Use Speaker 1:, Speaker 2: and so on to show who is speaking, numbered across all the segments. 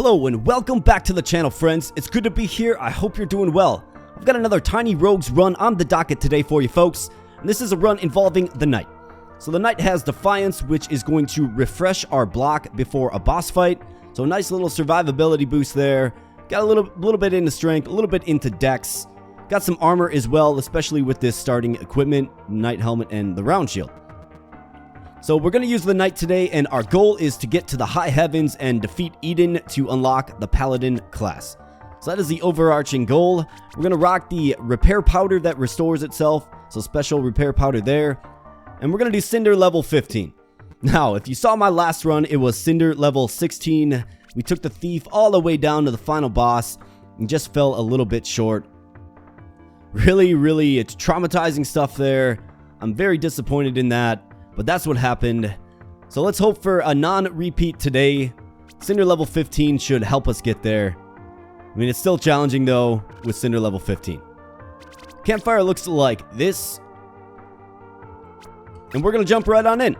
Speaker 1: Hello and welcome back to the channel, friends. It's good to be here. I hope you're doing well. I've got another TinyRogues run on the docket today for you folks, and this is a run involving the knight. So the knight has Defiance, which is going to refresh our block before a boss fight. So a nice little survivability boost there. Got a little bit into strength, a little bit into dex. Got some armor as well, especially with this starting equipment, knight helmet and the round shield. So we're going to use the knight today, and our goal is to get to the high heavens and defeat Eden to unlock the paladin class. So that is the overarching goal. We're going to rock the repair powder that restores itself, so special repair powder there. And we're going to do Cinder level 15. Now, if you saw my last run, it was Cinder level 16. We took the thief all the way down to the final boss and just fell a little bit short. Really, it's traumatizing stuff there. I'm very disappointed in that. But that's what happened. So let's hope for a non-repeat today. Cinder level 15 should help us get there. I mean, it's still challenging though with Cinder level 15. Campfire looks like this. And we're going to jump right on in.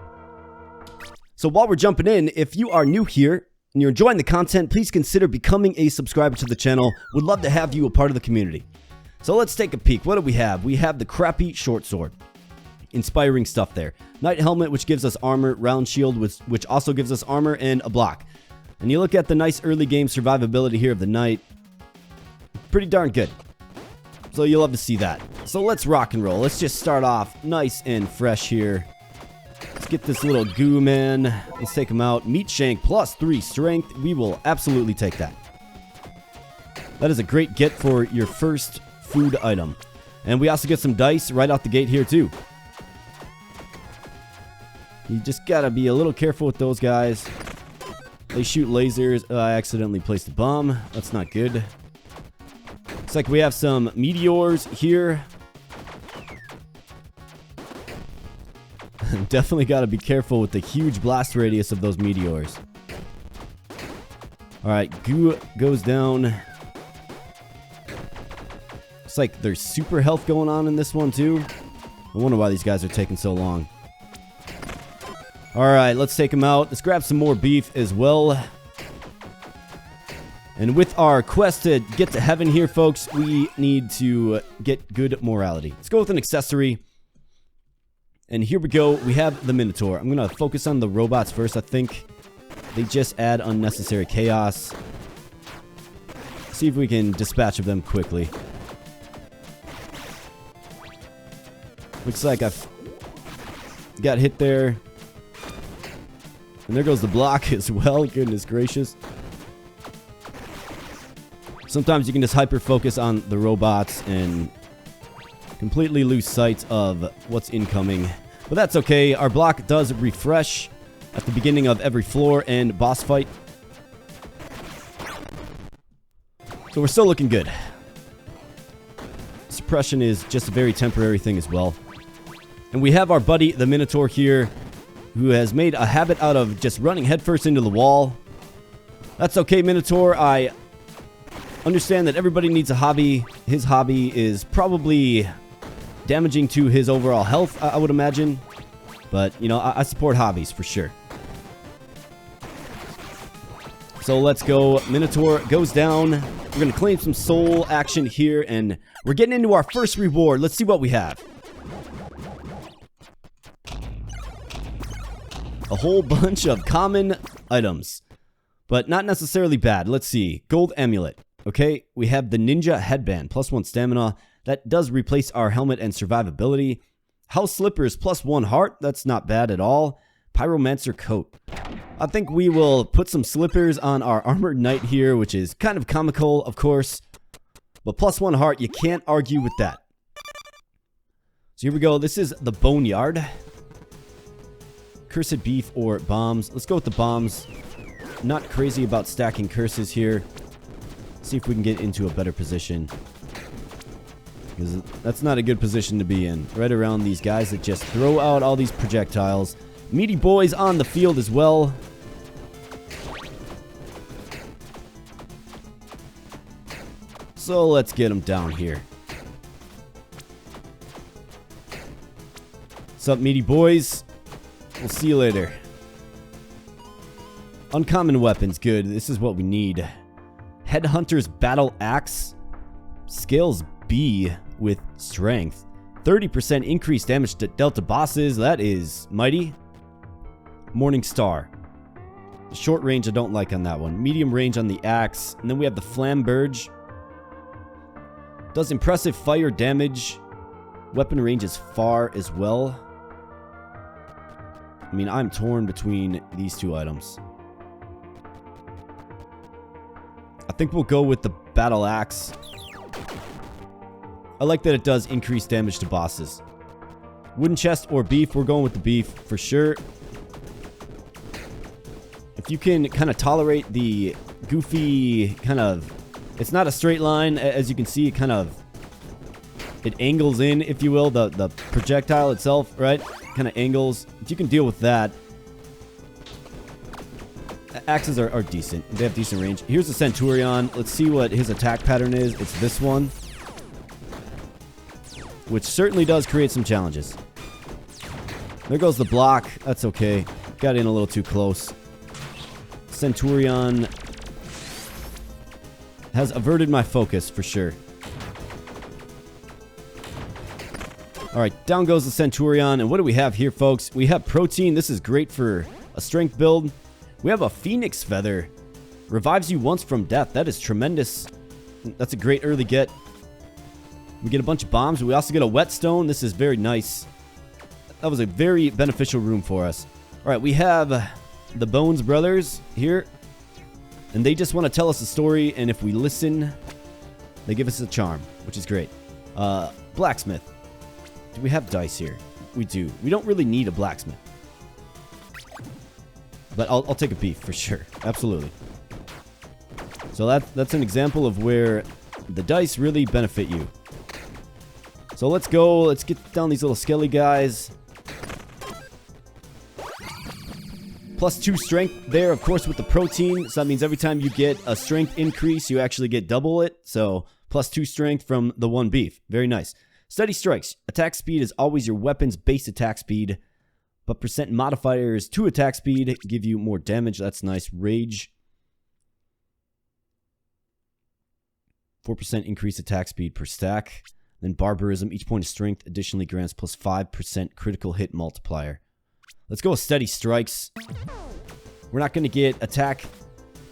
Speaker 1: So while we're jumping in, if you are new here and you're enjoying the content, please consider becoming a subscriber to the channel. Would love to have you a part of the community. So let's take a peek. What do we have? We have the crappy short sword. Inspiring stuff there. Knight helmet, which gives us armor. Round shield, which also gives us armor and a block. And you look at the nice early game survivability here of the knight. Pretty darn good. So you'll love to see that. So let's rock and roll. Let's just start off nice and fresh here. Let's get this little goo man. Let's take him out. Meat shank plus 3 strength. We will absolutely take that. That is a great get for your first food item. And we also get some dice right out the gate here too. You just gotta be a little careful with those guys. They shoot lasers. I accidentally placed a bomb. That's not good. Looks like we have some meteors here. Definitely gotta be careful with the huge blast radius of those meteors. Alright, goo goes down. Looks like there's super health going on in this one too. I wonder why these guys are taking so long. Alright, let's take him out. Let's grab some more beef as well. And with our quest to get to heaven here, folks, we need to get good morality. Let's go with an accessory. And here we go. We have the Minotaur. I'm going to focus on the robots first. I think they just add unnecessary chaos. See if we can dispatch of them quickly. Looks like I've got hit there. And there goes the block as well. Goodness gracious. Sometimes you can just hyper-focus on the robots and completely lose sight of what's incoming. But that's okay. Our block does refresh at the beginning of every floor and boss fight. So we're still looking good. Suppression is just a very temporary thing as well. And we have our buddy, the Minotaur here, who has made a habit out of just running headfirst into the wall. That's okay, Minotaur. I understand that everybody needs a hobby. His hobby is probably damaging to his overall health, I would imagine. But, you know, I support hobbies for sure. So let's go. Minotaur goes down. We're going to claim some soul action here, and we're getting into our first reward. Let's see what we have. A whole bunch of common items, but not necessarily bad. Let's see. Gold amulet. Okay, we have the ninja headband, plus 1 stamina. That does replace our helmet and survivability. House slippers, plus 1 heart. That's not bad at all. Pyromancer coat. I think we will put some slippers on our armored knight here, which is kind of comical, of course. But plus 1 heart, you can't argue with that. So here we go. This is the boneyard. Cursed beef or bombs. Let's go with the bombs. Not crazy about stacking curses here. See if we can get into a better position. Because that's not a good position to be in. Right around these guys that just throw out all these projectiles. Meaty boys on the field as well. So let's get them down here. What's up, meaty boys? We'll see you later. Uncommon weapons, good. This is what we need. Headhunter's Battle Axe. Scales B with strength. 30% increased damage to Delta bosses. That is mighty. Morning Star. Short range I don't like on that one. Medium range on the axe. And then we have the Flamberge. Does impressive fire damage. Weapon range is far as well. I mean, I'm torn between these two items. I think we'll go with the Battle Axe. I like that it does increase damage to bosses. Wooden chest or beef, we're going with the beef for sure. If you can kind of tolerate the goofy kind of... It's not a straight line, as you can see, it angles in, if you will, the projectile itself, right? Kind of angles. If you can deal with that, axes are decent. They have decent range. Here's the Centurion. Let's see what his attack pattern is. It's this one, which certainly does create some challenges. There goes the block. That's okay. Got in a little too close. Centurion has averted my focus for sure. Alright, down goes the Centurion. And what do we have here, folks? We have protein. This is great for a strength build. We have a Phoenix Feather. Revives you once from death. That is tremendous. That's a great early get. We get a bunch of bombs. We also get a Whetstone. This is very nice. That was a very beneficial room for us. Alright, we have the Bones Brothers here. And they just want to tell us a story. And if we listen, they give us a charm, which is great. Blacksmith. Do we have dice here? We do. We don't really need a blacksmith. But I'll take a beef for sure. Absolutely. So that's an example of where the dice really benefit you. So let's go. Let's get down these little skelly guys. +2 strength there, of course, with the protein. So that means every time you get a strength increase, you actually get double it. So +2 strength from the one beef. Very nice. Steady strikes. Attack speed is always your weapon's base attack speed. But percent modifiers to attack speed give you more damage. That's nice. Rage. 4% increase attack speed per stack. Then barbarism. Each point of strength additionally grants +5% critical hit multiplier. Let's go with steady strikes. We're not going to get attack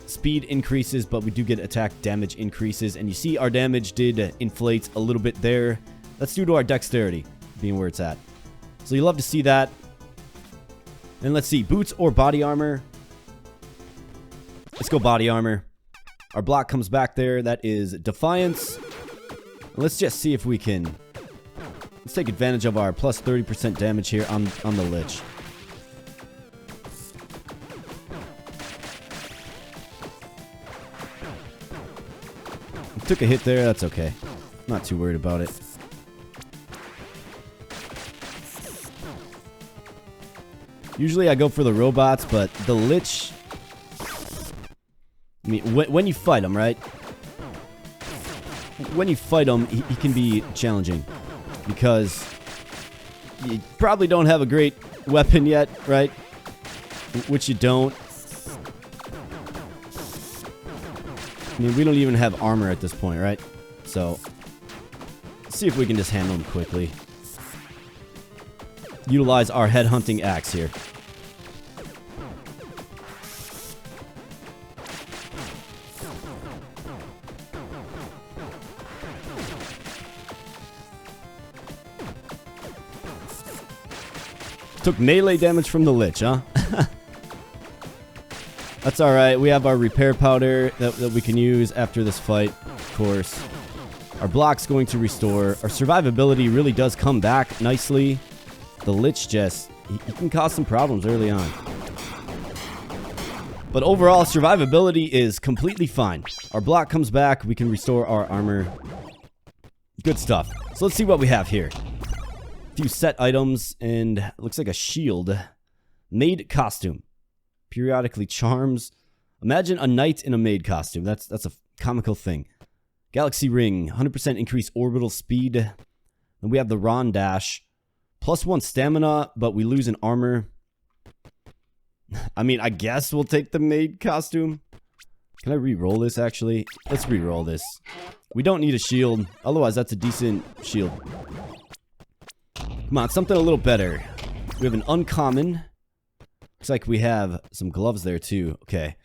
Speaker 1: speed increases, but we do get attack damage increases. And you see our damage did inflate a little bit there. That's due to our dexterity being where it's at. So you love to see that. And let's see, boots or body armor. Let's go body armor. Our block comes back there. That is Defiance. Let's just see if we can... Let's take advantage of our +30% damage here on the Lich. Took a hit there. That's okay. Not too worried about it. Usually I go for the robots, but the Lich... I mean, when you fight him, right? When you fight him, he can be challenging. Because you probably don't have a great weapon yet, right? Which you don't. I mean, we don't even have armor at this point, right? So, let's see if we can just handle him quickly. Utilize our headhunting axe here. Took melee damage from the Lich, huh? That's alright. We have our repair powder that we can use after this fight, of course. Our block's going to restore. Our survivability really does come back nicely. The Lich just... He can cause some problems early on. But overall, survivability is completely fine. Our block comes back. We can restore our armor. Good stuff. So let's see what we have here. A few set items, and it looks like a shield. Maid costume. Periodically charms. Imagine a knight in a maid costume. That's a comical thing. Galaxy ring. 100% increased orbital speed. Then we have the Ron dash. +1 stamina, but we lose in armor. I mean, I guess we'll take the maid costume. Can I re-roll this, actually? Let's re-roll this. We don't need a shield. Otherwise, that's a decent shield. Come on, something a little better. We have an uncommon. Looks like we have some gloves there, too. Okay.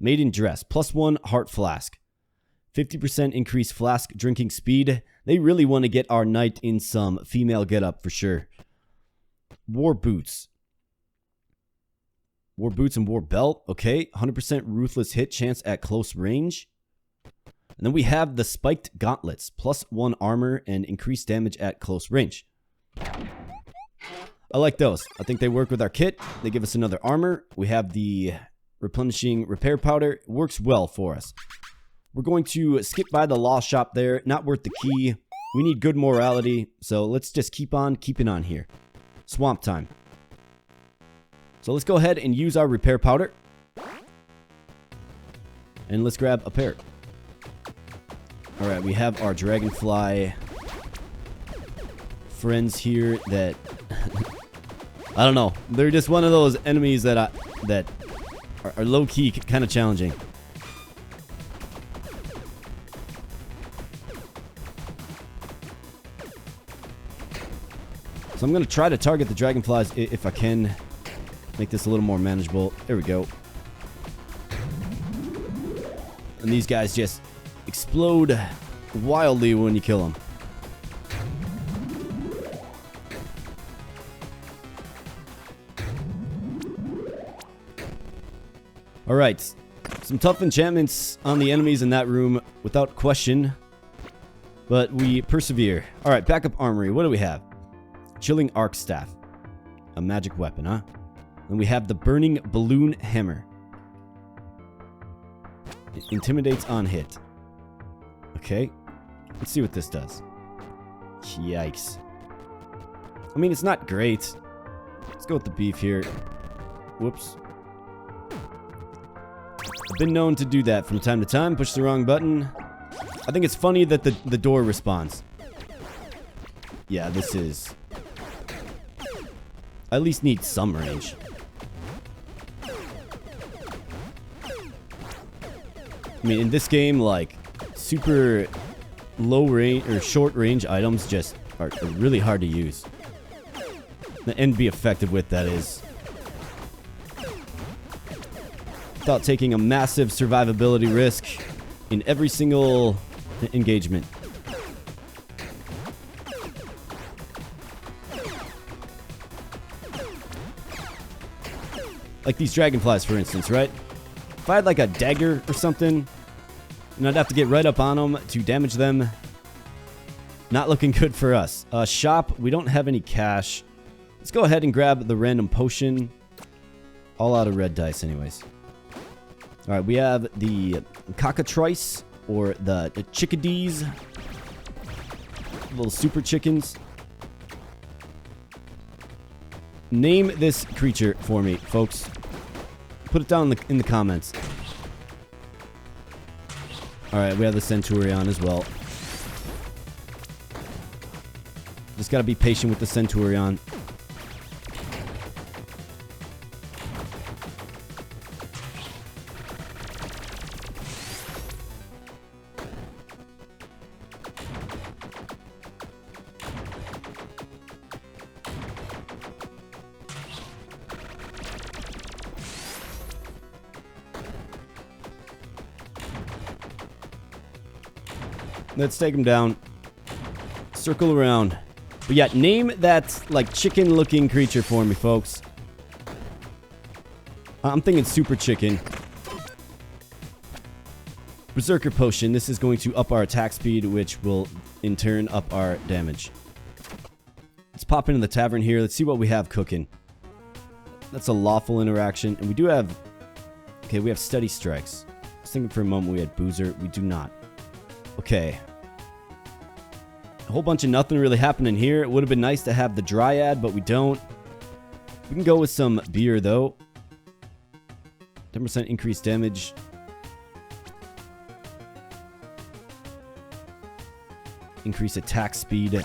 Speaker 1: Maiden dress. +1 heart flask. 50% increased flask drinking speed. They really want to get our knight in some female getup for sure. War boots. War boots and war belt. Okay. 100% ruthless hit chance at close range. And then we have the spiked gauntlets. +1 armor and increased damage at close range. I like those. I think they work with our kit. They give us another armor. We have the replenishing repair powder. It works well for us. We're going to skip by the law shop there. Not worth the key. We need good morality. So let's just keep on keeping on here. Swamp time. So let's go ahead and use our repair powder. And let's grab a parrot. Alright, we have our dragonfly friends here that I don't know. They're just one of those enemies that are low-key kind of challenging. So I'm going to try to target the dragonflies if I can. Make this a little more manageable. There we go. And these guys just explode wildly when you kill them. Alright. Some tough enchantments on the enemies in that room without question. But we persevere. Alright, backup armory. What do we have? Chilling arc staff. A magic weapon, huh? And we have the burning balloon hammer. It intimidates on hit. Okay. Let's see what this does. Yikes. I mean, it's not great. Let's go with the beef here. Whoops. I've been known to do that from time to time. Push the wrong button. I think it's funny that the door responds. Yeah, this is... I at least need some range. I mean, in this game, like, super low range or short range items just are really hard to use. And be effective with, that is. Without taking a massive survivability risk in every single engagement. Like these dragonflies, for instance, right? If I had like a dagger or something, and I'd have to get right up on them to damage them. Not looking good for us. Shop, we don't have any cash. Let's go ahead and grab the random potion. All out of red dice anyways. Alright, we have the cockatrice, or the chickadees. Little super chickens. Name this creature for me, folks. Put it down in the comments. Alright, we have the Centurion as well. Just gotta be patient with the Centurion. Let's take him down. Circle around. But yeah, name that, like, chicken-looking creature for me, folks. I'm thinking super chicken. Berserker Potion. This is going to up our attack speed, which will, in turn, up our damage. Let's pop into the tavern here. Let's see what we have cooking. That's a lawful interaction. And we do have... Okay, we have Steady Strikes. I was thinking for a moment we had Boozer. We do not. Okay. A whole bunch of nothing really happening here. It would have been nice to have the Dryad, but we don't. We can go with some beer, though. 10% increased damage. Increase attack speed.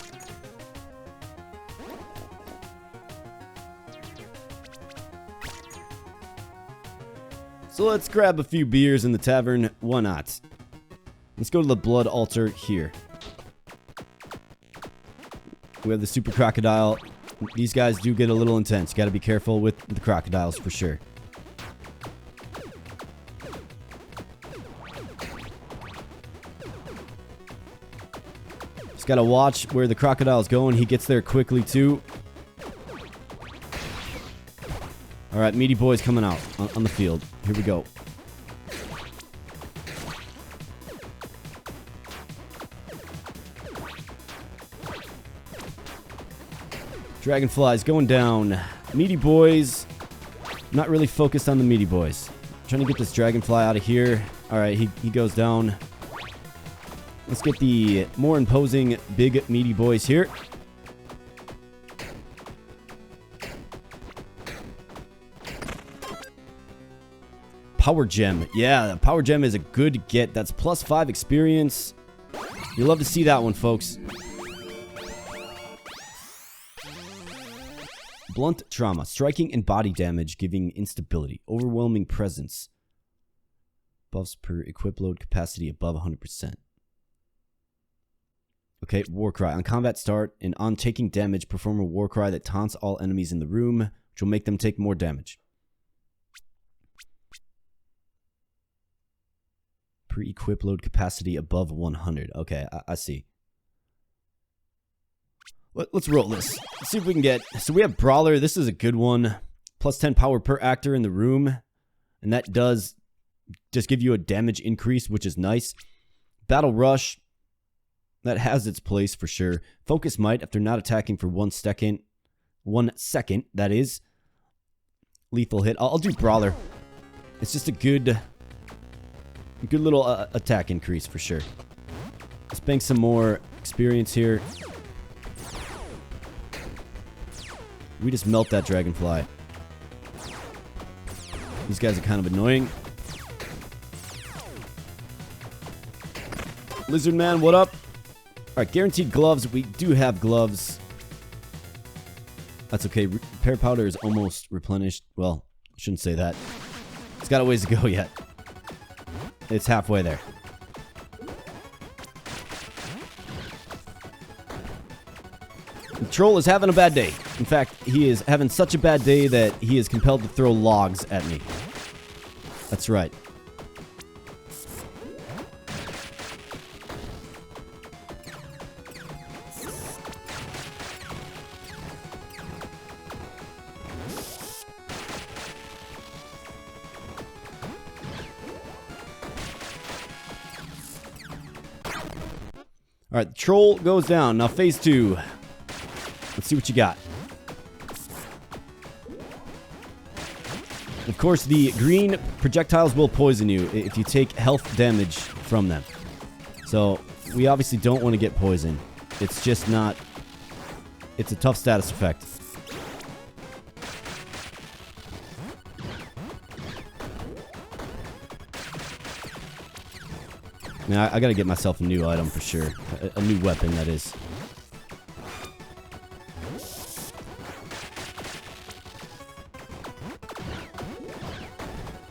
Speaker 1: So let's grab a few beers in the tavern. Why not? Let's go to the blood altar here. We have the super crocodile. These guys do get a little intense. You gotta be careful with the crocodiles for sure. Just gotta watch where the crocodile's going. He gets there quickly too. Alright, meaty boys coming out on the field. Here we go. Dragonflies going down. Meaty boys. Not really focused on the meaty boys. Trying to get this dragonfly out of here. Alright, he goes down. Let's get the more imposing big meaty boys here. Power gem. Yeah, the power gem is a good get. That's +5 experience. You love to see that one, folks. Blunt trauma. Striking and body damage, giving instability. Overwhelming presence. Buffs per equip load capacity above 100%. Okay, war cry. On combat start and on taking damage, perform a war cry that taunts all enemies in the room, which will make them take more damage. Pre-equip load capacity above 100. Okay, I see. Let's roll this. Let's see if we can get... So we have Brawler. This is a good one. +10 power per actor in the room. And that does just give you a damage increase, which is nice. Battle Rush. That has its place for sure. Focus Might after not attacking for 1 second. 1 second, that is. Lethal hit. I'll do Brawler. It's just a good little attack increase for sure. Let's bank some more experience here. We just melt that dragonfly. These guys are kind of annoying. Lizard Man, what up? Alright, guaranteed gloves. We do have gloves. That's okay. Repair powder is almost replenished. Well, I shouldn't say that. It's got a ways to go yet. It's halfway there. The troll is having a bad day. In fact, he is having such a bad day that he is compelled to throw logs at me. That's right. Alright, the troll goes down. Now phase 2. Let's see what you got. Of course, the green projectiles will poison you if you take health damage from them. So, we obviously don't want to get poisoned. It's just not... It's a tough status effect. Now, I gotta get myself a new item for sure. A new weapon, that is.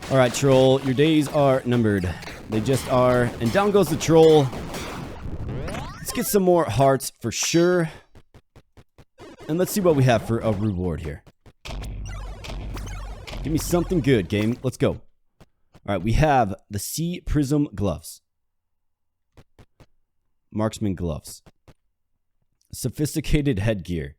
Speaker 1: Alright, troll. Your days are numbered. They just are. And down goes the troll. Let's get some more hearts for sure. And let's see what we have for a reward here. Give me something good, game. Let's go. Alright, we have the Sea Prism Gloves. Marksman gloves. Sophisticated headgear.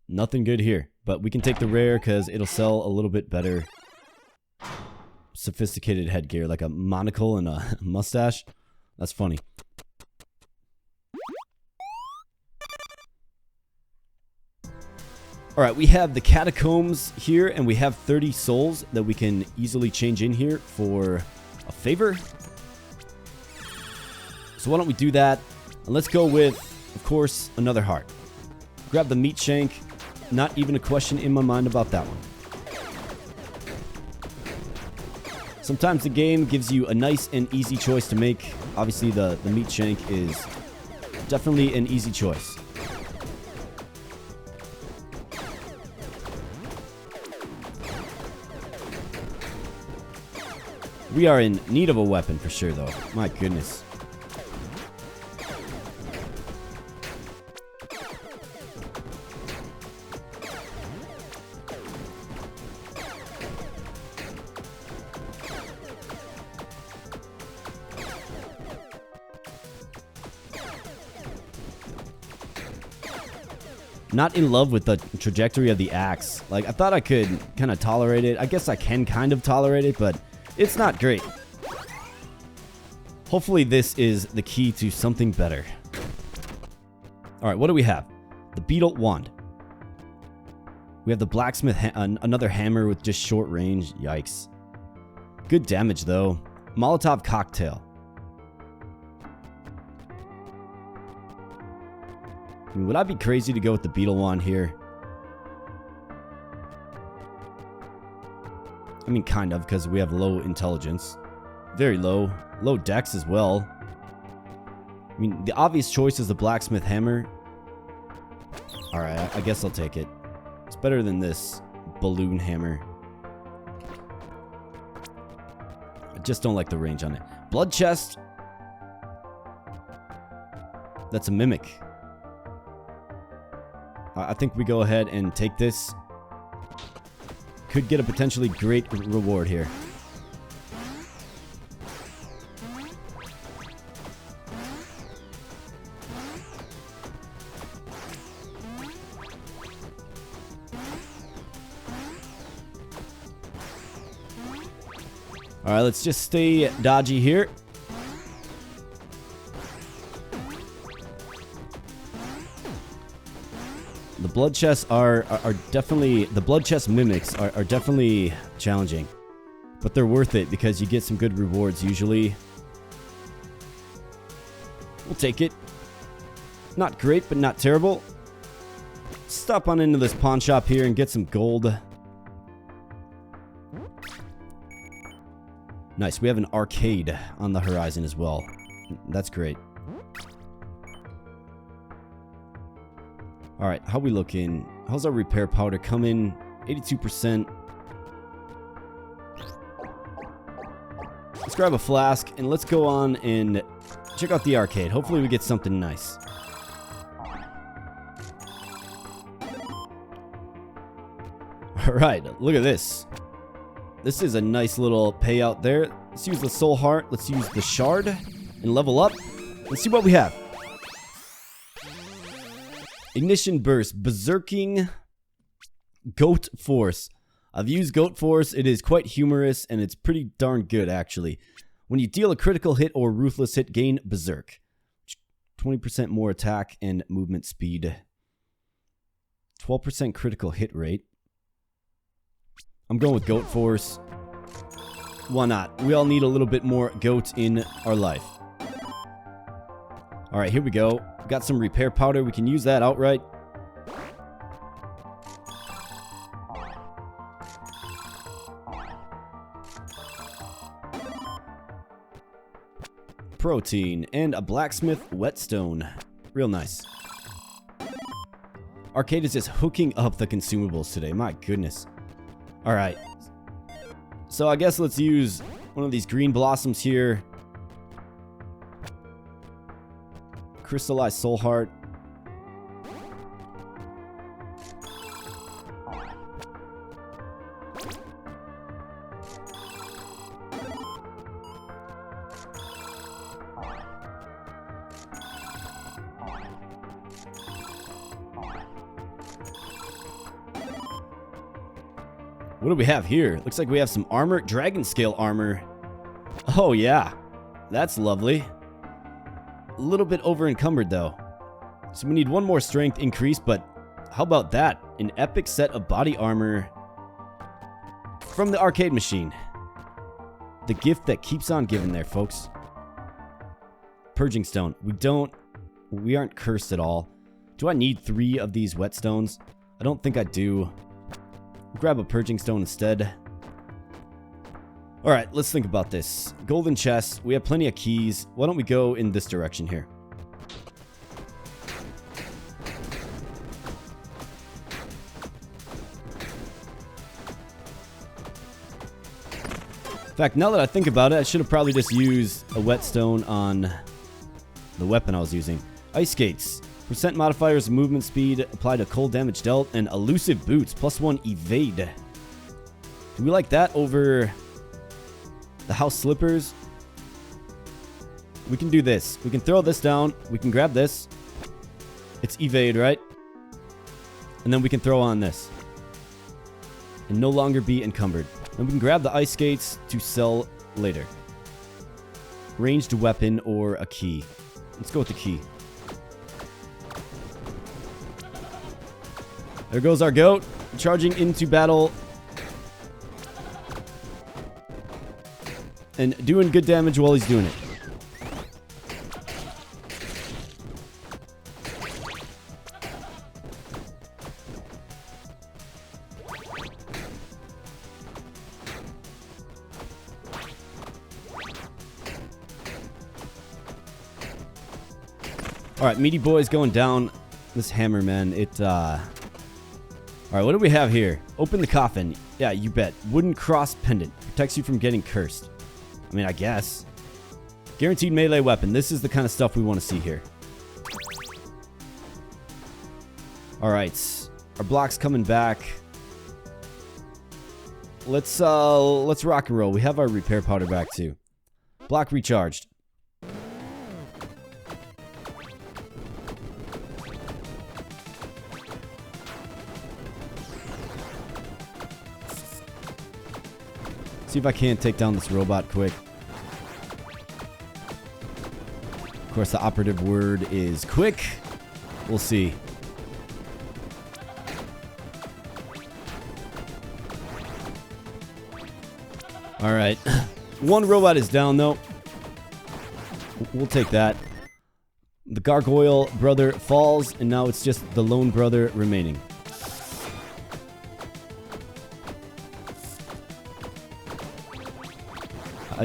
Speaker 1: Nothing good here. But we can take the rare because it'll sell a little bit better. Sophisticated headgear. Like a monocle and a mustache. That's funny. Alright, we have the catacombs here, and we have 30 souls that we can easily change in here for a favor. So why don't we do that? And let's go with, of course, another heart. Grab the meat shank. Not even a question in my mind about that one. Sometimes the game gives you a nice and easy choice to make. Obviously, the meat shank is definitely an easy choice. We are in need of a weapon for sure, though. My goodness. Not in love with the trajectory of the axe. Like, I thought I could kind of tolerate it. I guess I can kind of tolerate it, but it's not great. Hopefully this is the key to something better. Alright, what do we have? The beetle wand. We have the blacksmith, another hammer with just short range. Yikes. Good damage, though. Molotov cocktail. I mean, would I be crazy to go with the beetle wand here? I mean, kind of, because we have low intelligence. Very low. Low dex as well. I mean, the obvious choice is the blacksmith hammer. Alright, I guess I'll take it. It's better than this balloon hammer. I just don't like the range on it. Blood chest. That's a mimic. I think we go ahead and take this. Could get a potentially great reward here. Alright, let's just stay dodgy here. The blood chests are definitely... The blood chest mimics are definitely challenging. But they're worth it because you get some good rewards usually. We'll take it. Not great, but not terrible. Stop on into this pawn shop here and get some gold. Nice, we have an arcade on the horizon as well. That's great. Alright, how we looking? How's our repair powder coming? 82%. Let's grab a flask and let's go on and check out the arcade. Hopefully we get something nice. Alright, look at this. This is a nice little payout there. Let's use the soul heart. Let's use the shard and level up. Let's see what we have. Ignition burst. Berserking goat force. I've used goat force. It is quite humorous and it's pretty darn good actually. When you deal a critical hit or ruthless hit, gain berserk. 20% more attack and movement speed. 12% critical hit rate. I'm going with goat force. Why not? We all need a little bit more goat in our life. Alright, here we go. Got some repair powder. We can use that outright. Protein and a blacksmith whetstone. Real nice. Arcade is just hooking up the consumables today. My goodness. Alright. So I guess let's use one of these green blossoms here. Crystallized soul heart. What do we have here? Looks like we have some armor. Dragon scale armor. Oh, yeah. That's lovely. A little bit over encumbered, though. So we need one more strength increase, but how about that? An epic set of body armor from the arcade machine. The gift that keeps on giving there, folks. Purging stone. We aren't cursed at all. Do I need 3 of these whetstones? I don't think I do. Grab a purging stone instead. Alright, let's think about this. Golden chest. We have plenty of keys. Why don't we go in this direction here? fact, now that I think about it, I should have probably just used a whetstone on the weapon I was using. Ice skates. Percent modifiers, movement speed, apply to cold damage dealt, and elusive boots. +1 evade. Do we like that over the house slippers? We can do this. We can throw this down. We can grab this. It's evade, right? And then we can throw on this. And no longer be encumbered. Then we can grab the ice skates to sell later. Ranged weapon or a key. Let's go with the key. There goes our goat. Charging into battle. And doing good damage while he's doing it. Alright, meaty boy's going down. This hammer, man, Alright, what do we have here? Open the coffin. Yeah, you bet. Wooden cross pendant. Protects you from getting cursed. I mean, I guess. Guaranteed melee weapon. This is the kind of stuff we want to see here. Alright. Our block's coming back. Let's rock and roll. We have our repair powder back too. Block recharged. See if I can't take down this robot quick. Of course, the operative word is quick. We'll see. Alright. One robot is down, though. We'll take that. The gargoyle brother falls, and now it's just the lone brother remaining.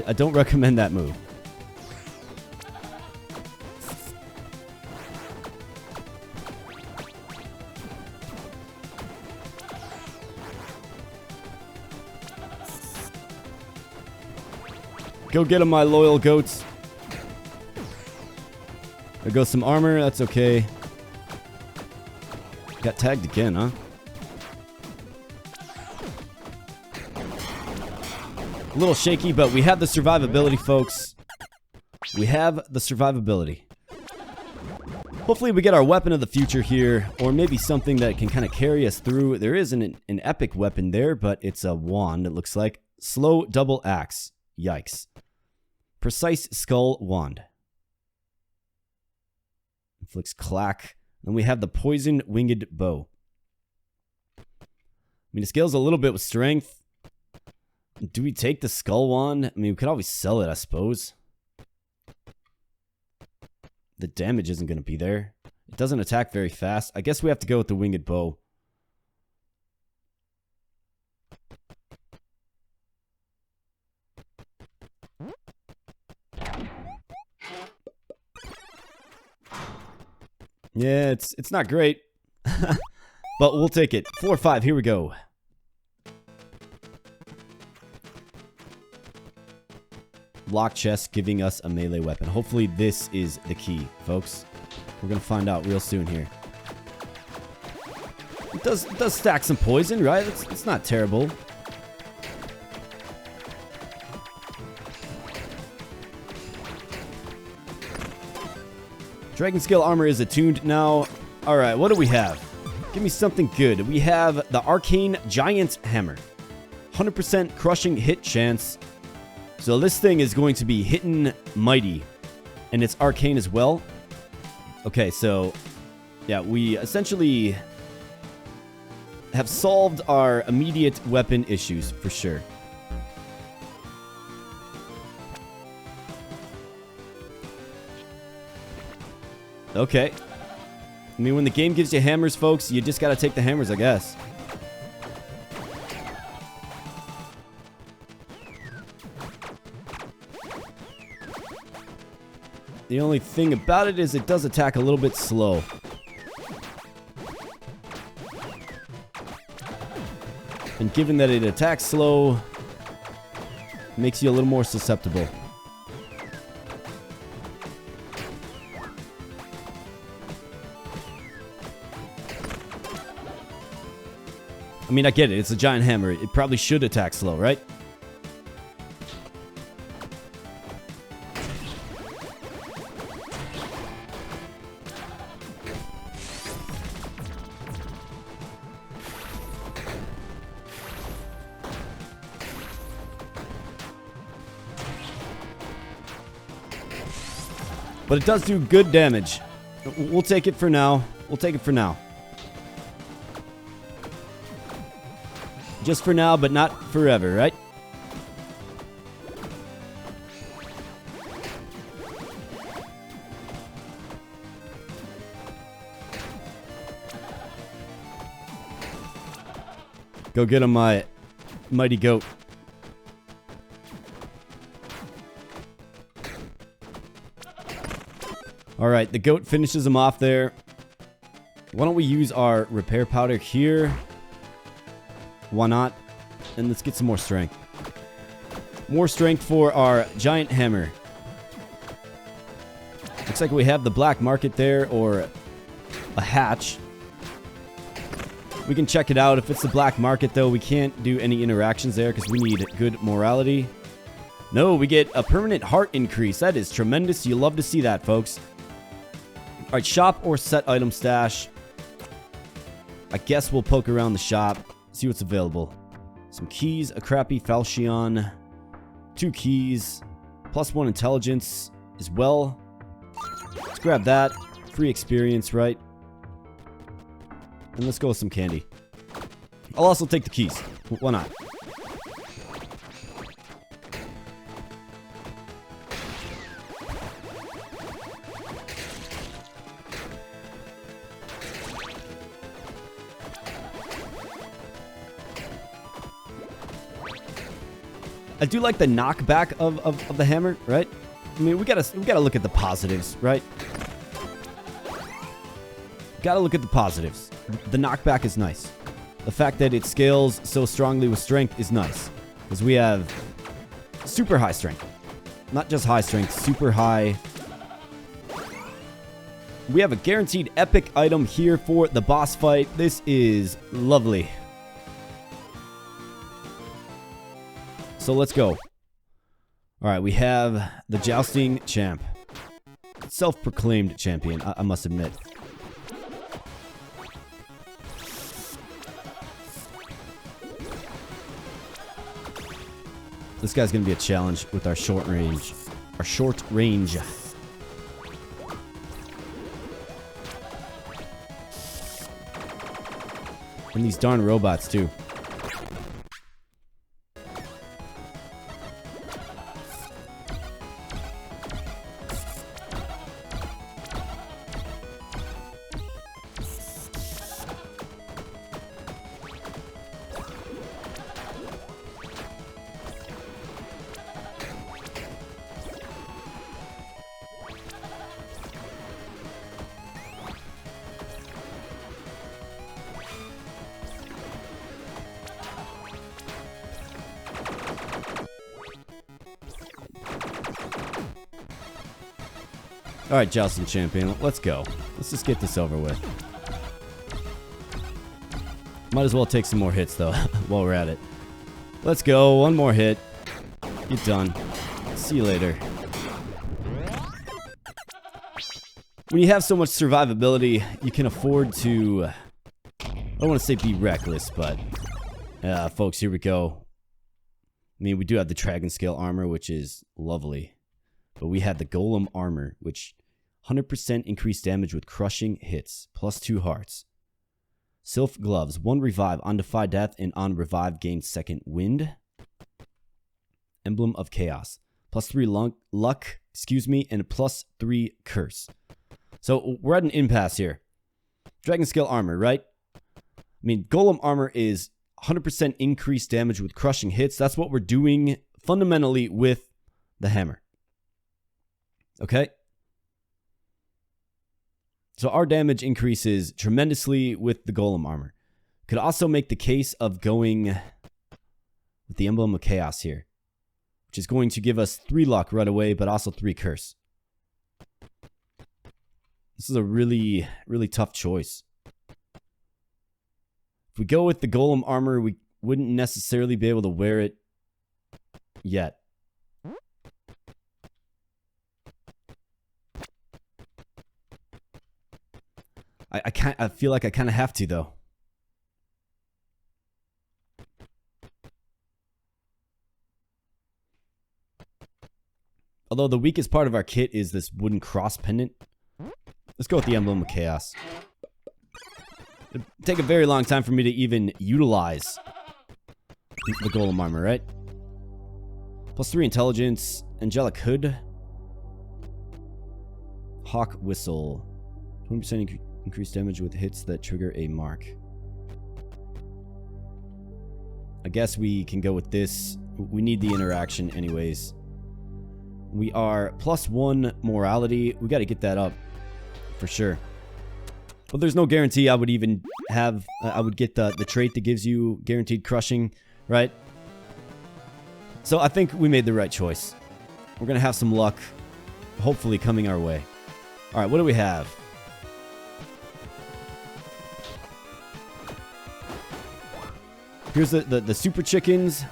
Speaker 1: I don't recommend that move. Go get him, my loyal goats. There goes some armor. That's okay. Got tagged again, huh? A little shaky, but we have the survivability, folks. We have the survivability. Hopefully we get our weapon of the future here, or maybe something that can kind of carry us through. There is an epic weapon there, but it's a wand, it looks like. Slow double axe. Yikes. Precise skull wand. Inflicts clack. Then we have the poison winged bow. I mean, it scales a little bit with strength. Do we take the skull wand? I mean, we could always sell it, I suppose. The damage isn't going to be there. It doesn't attack very fast. I guess we have to go with the winged bow. Yeah, it's not great. But we'll take it. 4 or 5, here we go. Lock chest giving us a melee weapon. Hopefully this is the key, folks. We're gonna find out real soon here. It does stack some poison, right? It's not terrible. Dragon scale armor is attuned now. Alright, what do we have? Give me something good. We have the arcane giant hammer. 100% crushing hit chance. So this thing is going to be hitting mighty. And it's arcane as well. Okay, so yeah, we essentially have solved our immediate weapon issues for sure. Okay. I mean, when the game gives you hammers, folks, you just gotta take the hammers, I guess. The only thing about it is it does attack a little bit slow. And given that it attacks slow, Makes you a little more susceptible. I mean, I get it. It's a giant hammer. It probably should attack slow, right? But it does do good damage. We'll take it for now. We'll take it for now. Just for now, but not forever, right? Go get him, my mighty goat. Alright, the goat finishes him off there. Why don't we use our repair powder here? Why not? And let's get some more strength. More strength for our giant hammer. Looks like we have the black market there, or a hatch. We can check it out. If it's the black market, though, we can't do any interactions there because we need good morality. No, we get a permanent heart increase. That is tremendous. You love to see that, folks. All right, shop or set item stash. I guess we'll poke around the shop, see what's available. Some keys, a crappy falchion, 2 keys, +1 intelligence as well. Let's grab that. Free experience, right? And let's go with some candy. I'll also take the keys. Why not? I do like the knockback of the hammer, right? I mean, we gotta look at the positives, right? Gotta look at the positives. The knockback is nice. The fact that it scales so strongly with strength is nice. Because we have super high strength. Not just high strength, super high. We have a guaranteed epic item here for the boss fight. This is lovely. So let's go. Alright, we have the jousting champ. Self-proclaimed champion, I must admit. This guy's gonna be a challenge with our short range. Our short range. And these darn robots, too. Alright, jousting champion, let's go. Let's just get this over with. Might as well take some more hits, though, while we're at it. Let's go, one more hit. You're done. See you later. When you have so much survivability, you can afford to... I don't want to say be reckless, but... folks, here we go. I mean, we do have the dragon scale armor, which is lovely. But we had the golem armor, which 100% increased damage with crushing hits, +2 hearts. Sylph gloves, 1 revive on defy death and on revive gain second wind. Emblem of chaos, +3 luck, and +3 curse. So we're at an impasse here. Dragon scale armor, right? I mean, golem armor is 100% increased damage with crushing hits. That's what we're doing fundamentally with the hammer. Okay? So our damage increases tremendously with the golem armor. Could also make the case of going with the emblem of chaos here, which is going to give us 3 luck right away, but also 3 curse. This is a really, really tough choice. If we go with the golem armor, we wouldn't necessarily be able to wear it yet. I feel like I kind of have to, though. Although the weakest part of our kit is this wooden cross pendant. Let's go with the Emblem of Chaos. It'd take a very long time for me to even utilize the golem armor, right? +3 intelligence, angelic hood, hawk whistle, 20% increased damage with hits that trigger a mark. I guess we can go with this. We need the interaction anyways. We are +1 morality. We got to get that up for sure. But there's no guarantee I would even have, I would get the trait that gives you guaranteed crushing, right? So I think we made the right choice. We're going to have some luck, hopefully coming our way. All right, what do we have? Here's the super chickens.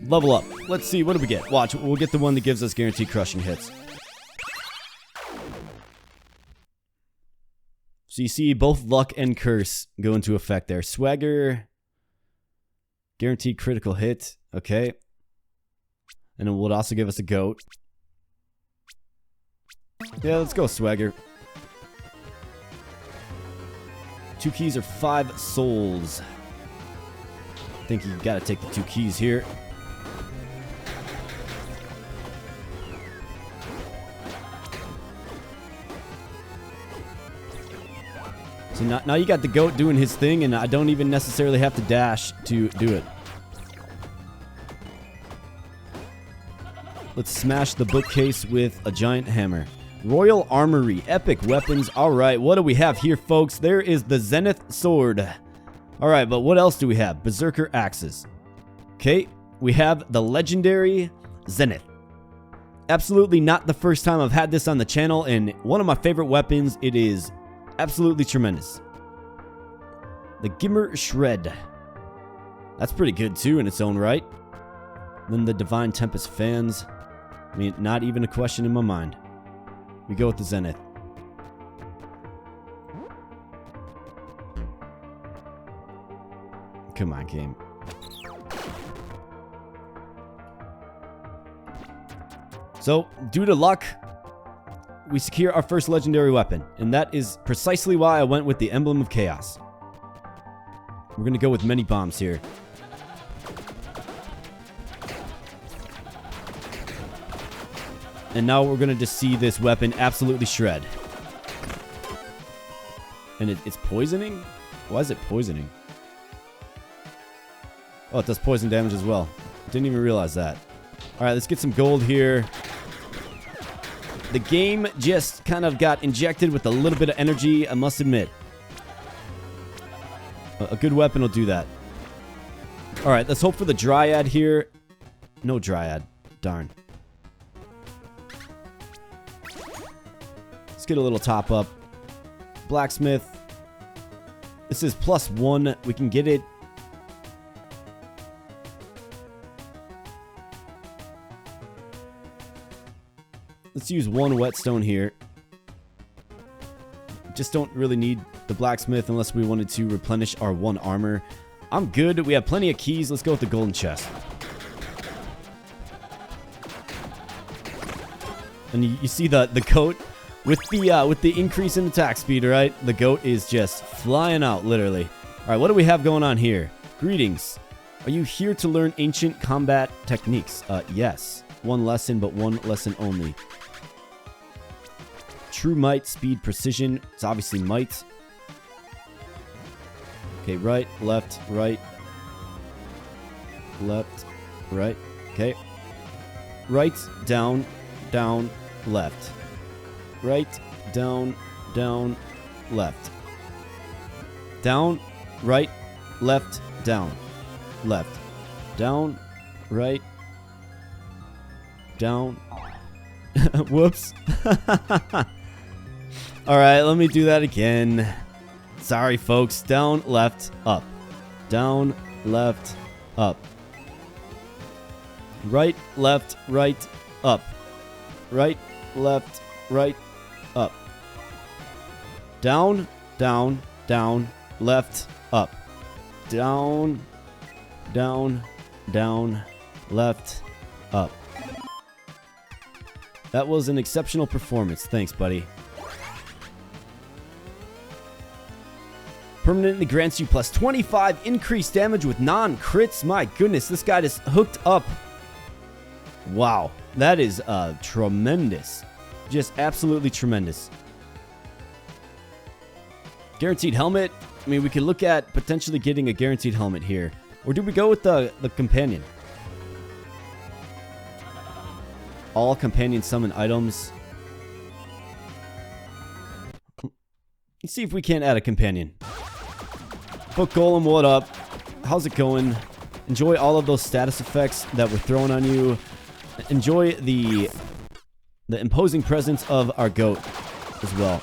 Speaker 1: Level up. Let's see, what do we get? Watch, we'll get the one that gives us guaranteed crushing hits. So you see both luck and curse go into effect there. Swagger, guaranteed critical hit. Okay. And it will also give us a goat. Yeah, let's go swagger. 2 keys are 5 souls. I think you gotta take the 2 keys here. So now you got the goat doing his thing, and I don't even necessarily have to dash to do it. Let's smash the bookcase with a giant hammer. Royal Armory, epic weapons. All right, what do we have here, folks? There is the Zenith Sword. All right, but what else do we have? Berserker Axes. Okay, we have the legendary Zenith. Absolutely not the first time I've had this on the channel, and one of my favorite weapons. It is absolutely tremendous. The Gimmer Shred. That's pretty good, too, in its own right. Then the Divine Tempest Fans. I mean, not even a question in my mind. We go with the Zenith. Come on, game. So, due to luck, we secure our first legendary weapon. And that is precisely why I went with the Emblem of Chaos. We're going to go with many bombs here. And now we're going to just see this weapon absolutely shred. And it's poisoning? Why is it poisoning? Oh, it does poison damage as well. Didn't even realize that. Alright, let's get some gold here. The game just kind of got injected with a little bit of energy, I must admit. A good weapon will do that. Alright, let's hope for the Dryad here. No Dryad. Darn. Let's get a little top up. Blacksmith. This is +1. We can get it. Let's use 1 whetstone here. Just don't really need the blacksmith unless we wanted to replenish our 1 armor. I'm good. We have plenty of keys. Let's go with the golden chest. And you see the goat with the increase in attack speed, right? The goat is just flying out, literally. All right, what do we have going on here? Greetings. Are you here to learn ancient combat techniques? Yes. 1 lesson, but 1 lesson only. True might, speed, precision. It's obviously might. Okay, right, left, right. Left, right. Okay. Right, down, down, left. Right, down, down, left. Down, right, left, down, left. Down, right, down. Whoops. Alright, let me do that again. Sorry, folks. Down, left, up. Down, left, up. Right, left, right, up. Right, left, right, up. Down, down, down, left, up. Down, down, down, left, up. That was an exceptional performance. Thanks, buddy. Permanently grants you plus 25 increased damage with non-crits. My goodness, this guy is hooked up. Wow, that is tremendous. Just absolutely tremendous. Guaranteed helmet. I mean, we could look at potentially getting a guaranteed helmet here. Or do we go with the companion? All companion summon items. Let's see if we can't add a companion. Book Golem, what up? How's it going? Enjoy all of those status effects that were thrown on you. Enjoy the imposing presence of our goat as well.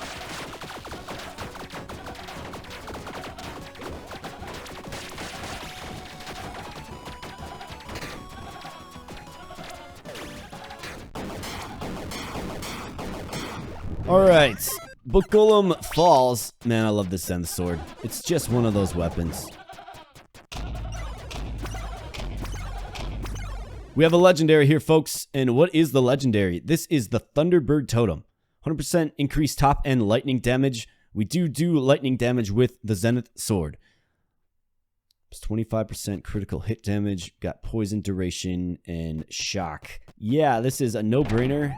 Speaker 1: Alright, Book Golem falls. Man, I love this Zen sword. It's just one of those weapons. We have a legendary here, folks. And what is the legendary? This is the Thunderbird Totem. 100% increased top and lightning damage. We do lightning damage with the Zenith sword. It's 25% critical hit damage. Got poison duration and shock. Yeah, this is a no-brainer.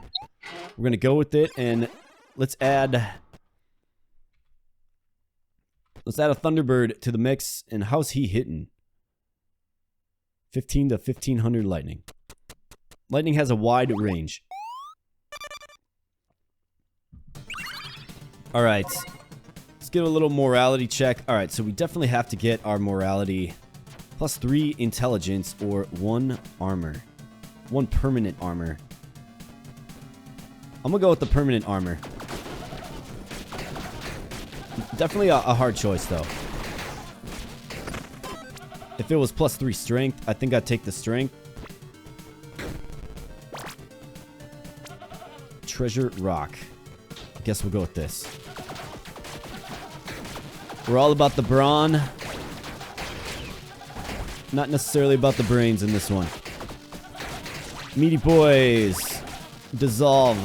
Speaker 1: We're going to go with it, and let's add a Thunderbird to the mix. And how's he hitting? 15 to 1500 lightning. Lightning has a wide range. Alright. Let's get a little morality check. Alright, so we definitely have to get our morality plus 3 intelligence or 1 armor. 1 permanent armor. I'm gonna go with the permanent armor. Definitely a hard choice, though. If it was plus 3 strength, I think I'd take the strength. Treasure rock. I guess we'll go with this. We're all about the brawn. Not necessarily about the brains in this one. Meaty boys. Dissolve.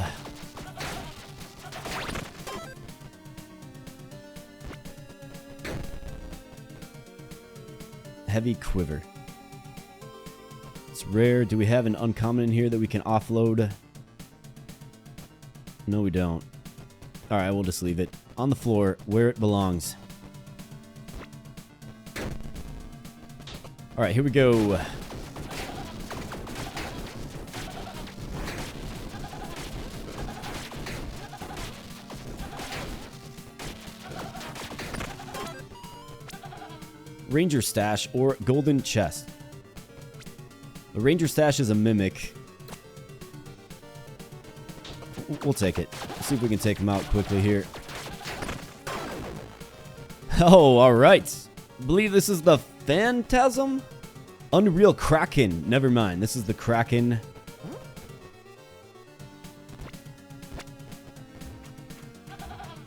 Speaker 1: Heavy quiver. It's rare. Do we have an uncommon in here that we can offload? No, we don't. Alright, we'll just leave it on the floor where it belongs. Alright, here we go. Ranger Stash or Golden Chest. The Ranger Stash is a mimic. We'll take it. Let's see if we can take him out quickly here. Oh, alright. I believe this is the Phantasm? Unreal Kraken. Never mind. This is the Kraken.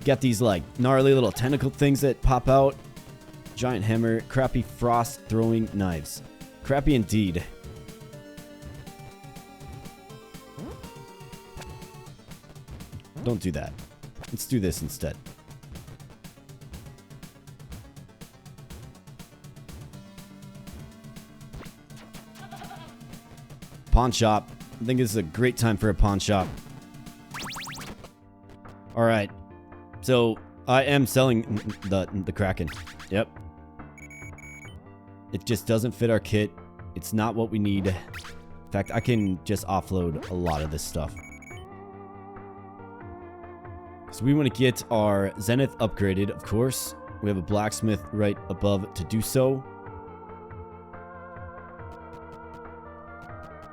Speaker 1: Got these like gnarly little tentacle things that pop out. Giant hammer, crappy frost throwing knives. Crappy indeed. Don't do that. Let's do this instead. Pawn shop. I think this is a great time for a pawn shop. Alright. So, I am selling the Kraken. Yep. It just doesn't fit our kit. It's not what we need. In fact, I can just offload a lot of this stuff. So we want to get our Zenith upgraded, of course. We have a blacksmith right above to do so.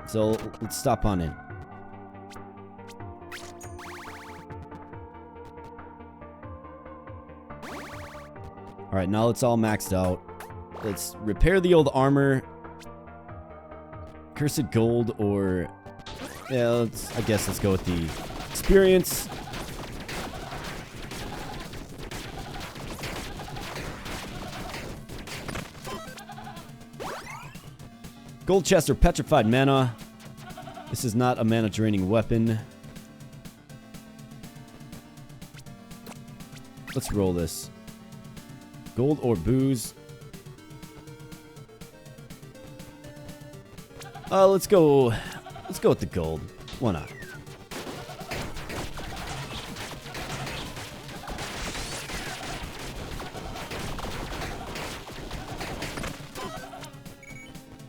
Speaker 1: So let's stop on in. Alright, now it's all maxed out. Let's repair the old armor. Cursed gold or... yeah, I guess let's go with the experience. Gold chest or petrified mana. This is not a mana draining weapon. Let's roll this. Gold or booze. Let's go with the gold. Why not?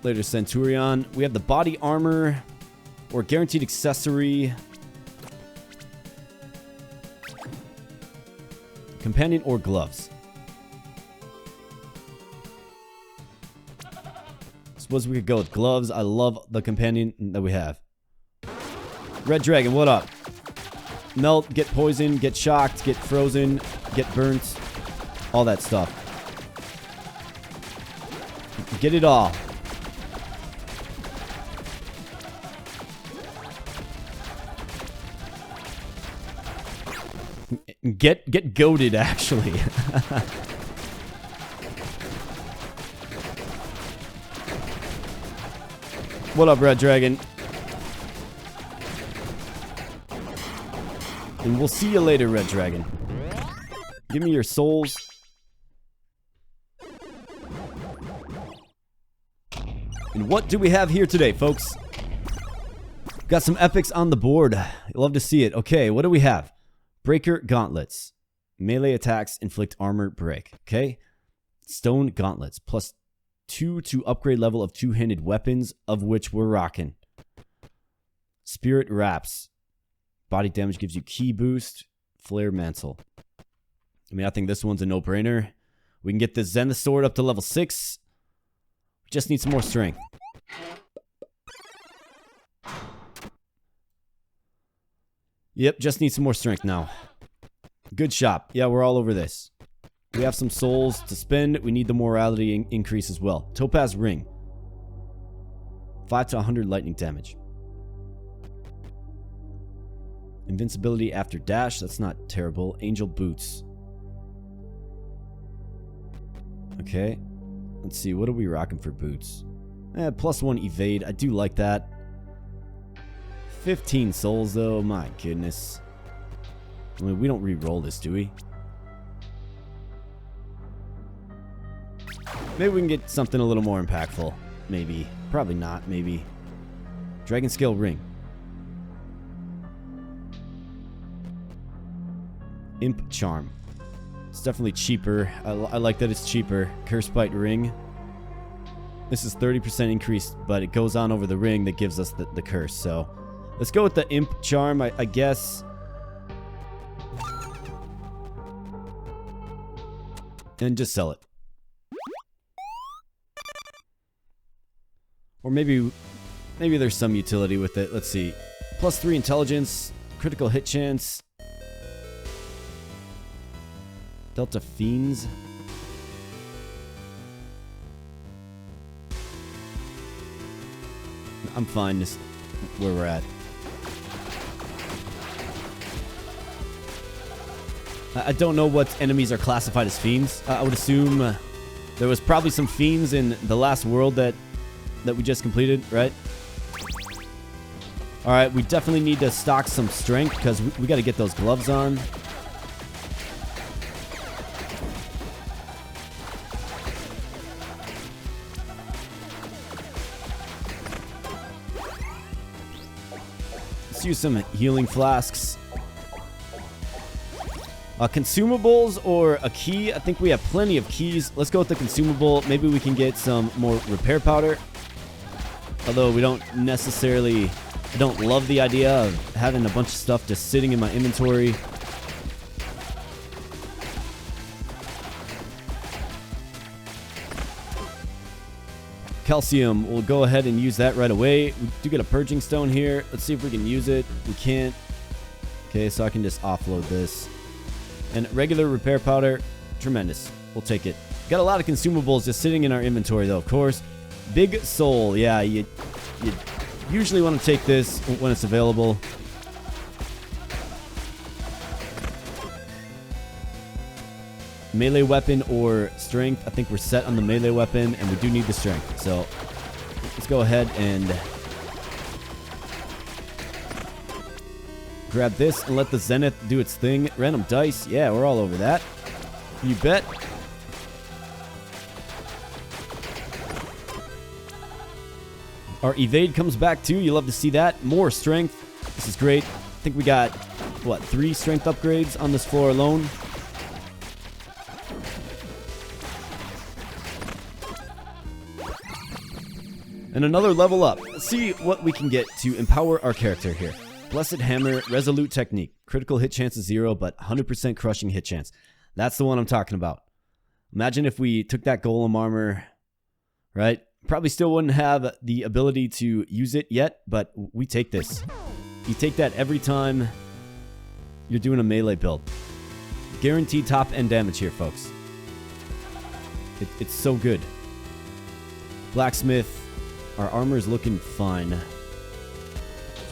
Speaker 1: Later Centurion. We have the body armor or guaranteed accessory. Companion or gloves. Suppose we could go with gloves. I love the companion that we have. Red Dragon, what up? Melt, get poisoned, get shocked, get frozen, get burnt. All that stuff. Get it all. Get goated, actually. What up, Red Dragon? And we'll see you later, Red Dragon. Give me your souls. And what do we have here today, folks? Got some epics on the board. Love to see it. Okay, what do we have? Breaker gauntlets. Melee attacks inflict armor break. Okay. Stone gauntlets. Plus 2 to upgrade level of two-handed weapons, of which we're rocking. Spirit wraps. Body damage gives you key boost. Flare mantle. I mean, I think this one's a no-brainer. We can get the Zenith sword up to level 6. We just need some more strength. Yep, just need some more strength now. Good shop. Yeah, we're all over this. We have some souls to spend. We need the morality increase as well. Topaz ring. 5 to 100 lightning damage. Invincibility after dash. That's not terrible. Angel boots. Okay. Let's see. What are we rocking for boots? +1 evade. I do like that. 15 souls, though. My goodness. I mean, we don't re-roll this, do we? Maybe we can get something a little more impactful. Maybe. Probably not. Maybe. Dragon scale ring. Imp charm. It's definitely cheaper. I like that it's cheaper. Curse bite ring. This is 30% increase, but it goes on over the ring that gives us the curse. So let's go with the imp charm, I guess. And just sell it. Or maybe there's some utility with it. Let's see. +3 intelligence, critical hit chance. Delta Fiends. I'm fine just where we're at. I don't know what enemies are classified as fiends. I would assume there was probably some fiends in the last world that we just completed, right? Alright, we definitely need to stock some strength because we got to get those gloves on. Let's use some healing flasks. Consumables or a key. I think we have plenty of keys. Let's go with the consumable. Maybe we can get some more repair powder. Although we don't necessarily... I don't love the idea of having a bunch of stuff just sitting in my inventory. Calcium, we'll go ahead and use that right away. We do get a purging stone here. Let's see if we can use it. We can't. Okay, so I can just offload this. And regular repair powder, tremendous. We'll take it. Got a lot of consumables just sitting in our inventory though, of course. Big Soul, yeah, you usually want to take this when it's available. Melee weapon or strength. I think we're set on the melee weapon, and we do need the strength. So let's go ahead and grab this and let the Zenith do its thing. Random dice. Yeah, we're all over that. You bet. Our evade comes back too. You love to see that. More strength. This is great. I think we got, what, 3 strength upgrades on this floor alone. And another level up. Let's see what we can get to empower our character here. Blessed Hammer, Resolute Technique. Critical hit chance is 0, but 100% crushing hit chance. That's the one I'm talking about. Imagine if we took that Golem armor, right? Probably still wouldn't have the ability to use it yet, but we take this. You take that every time you're doing a melee build. Guaranteed top end damage here, folks. It's so good. Blacksmith. Our armor is looking fine. We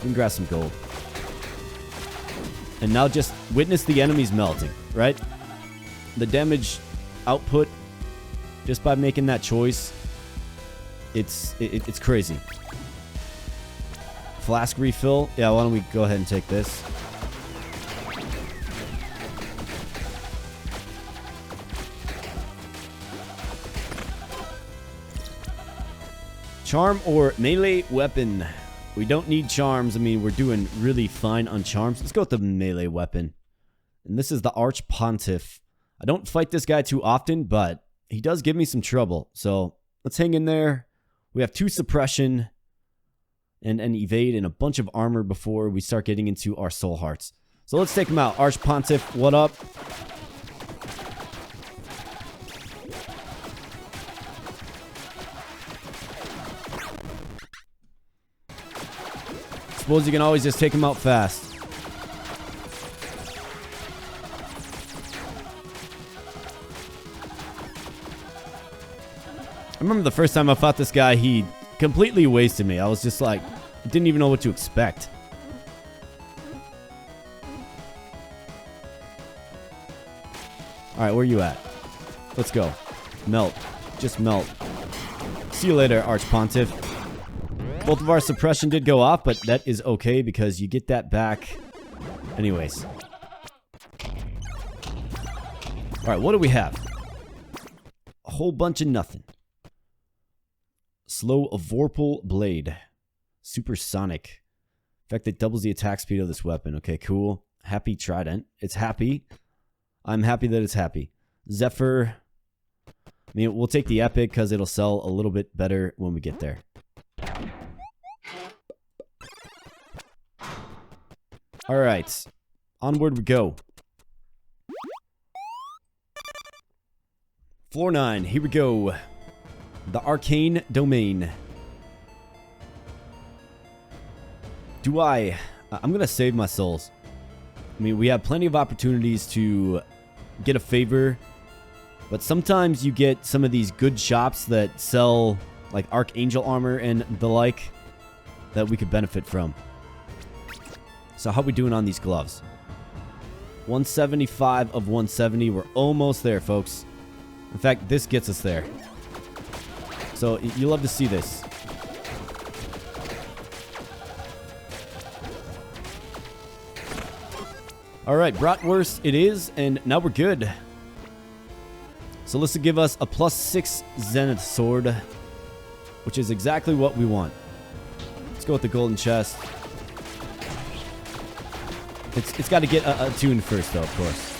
Speaker 1: can grab some gold. And now just witness the enemies melting, right? The damage output, just by making that choice, it's crazy. Flask refill. Yeah, why don't we go ahead and take this. Charm or melee weapon. We don't need charms. I mean, we're doing really fine on charms. Let's go with the melee weapon. And this is the Arch Pontiff. I don't fight this guy too often, but he does give me some trouble. So let's hang in there. We have 2 suppression and an evade and a bunch of armor before we start getting into our soul hearts. So let's take him out. Arch Pontiff, what up? Suppose you can always just take him out fast. I remember the first time I fought this guy, he completely wasted me. I was just like, didn't even know what to expect. Alright, where you at? Let's go. Melt. Just melt. See you later, Arch Pontiff. Both of our suppression did go off, but that is okay because you get that back anyways. Alright, what do we have? A whole bunch of nothing. Slow Vorpal Blade. Supersonic. In fact, it doubles the attack speed of this weapon. Okay, cool. Happy Trident. It's happy. I'm happy that it's happy. Zephyr. I mean, we'll take the epic because it'll sell a little bit better when we get there. Alright. Onward we go. Floor 9. Here we go. The Arcane Domain. I'm going to save my souls. I mean, we have plenty of opportunities to get a favor. But sometimes you get some of these good shops that sell like Archangel armor and the like that we could benefit from. So how are we doing on these gloves? 175 of 170. We're almost there, folks. In fact, this gets us there. So you love to see this. Alright, Bratwurst it is, and now we're good. So this will give us a +6 Zenith Sword, which is exactly what we want. Let's go with the golden chest. It's got to get attuned first, though, of course.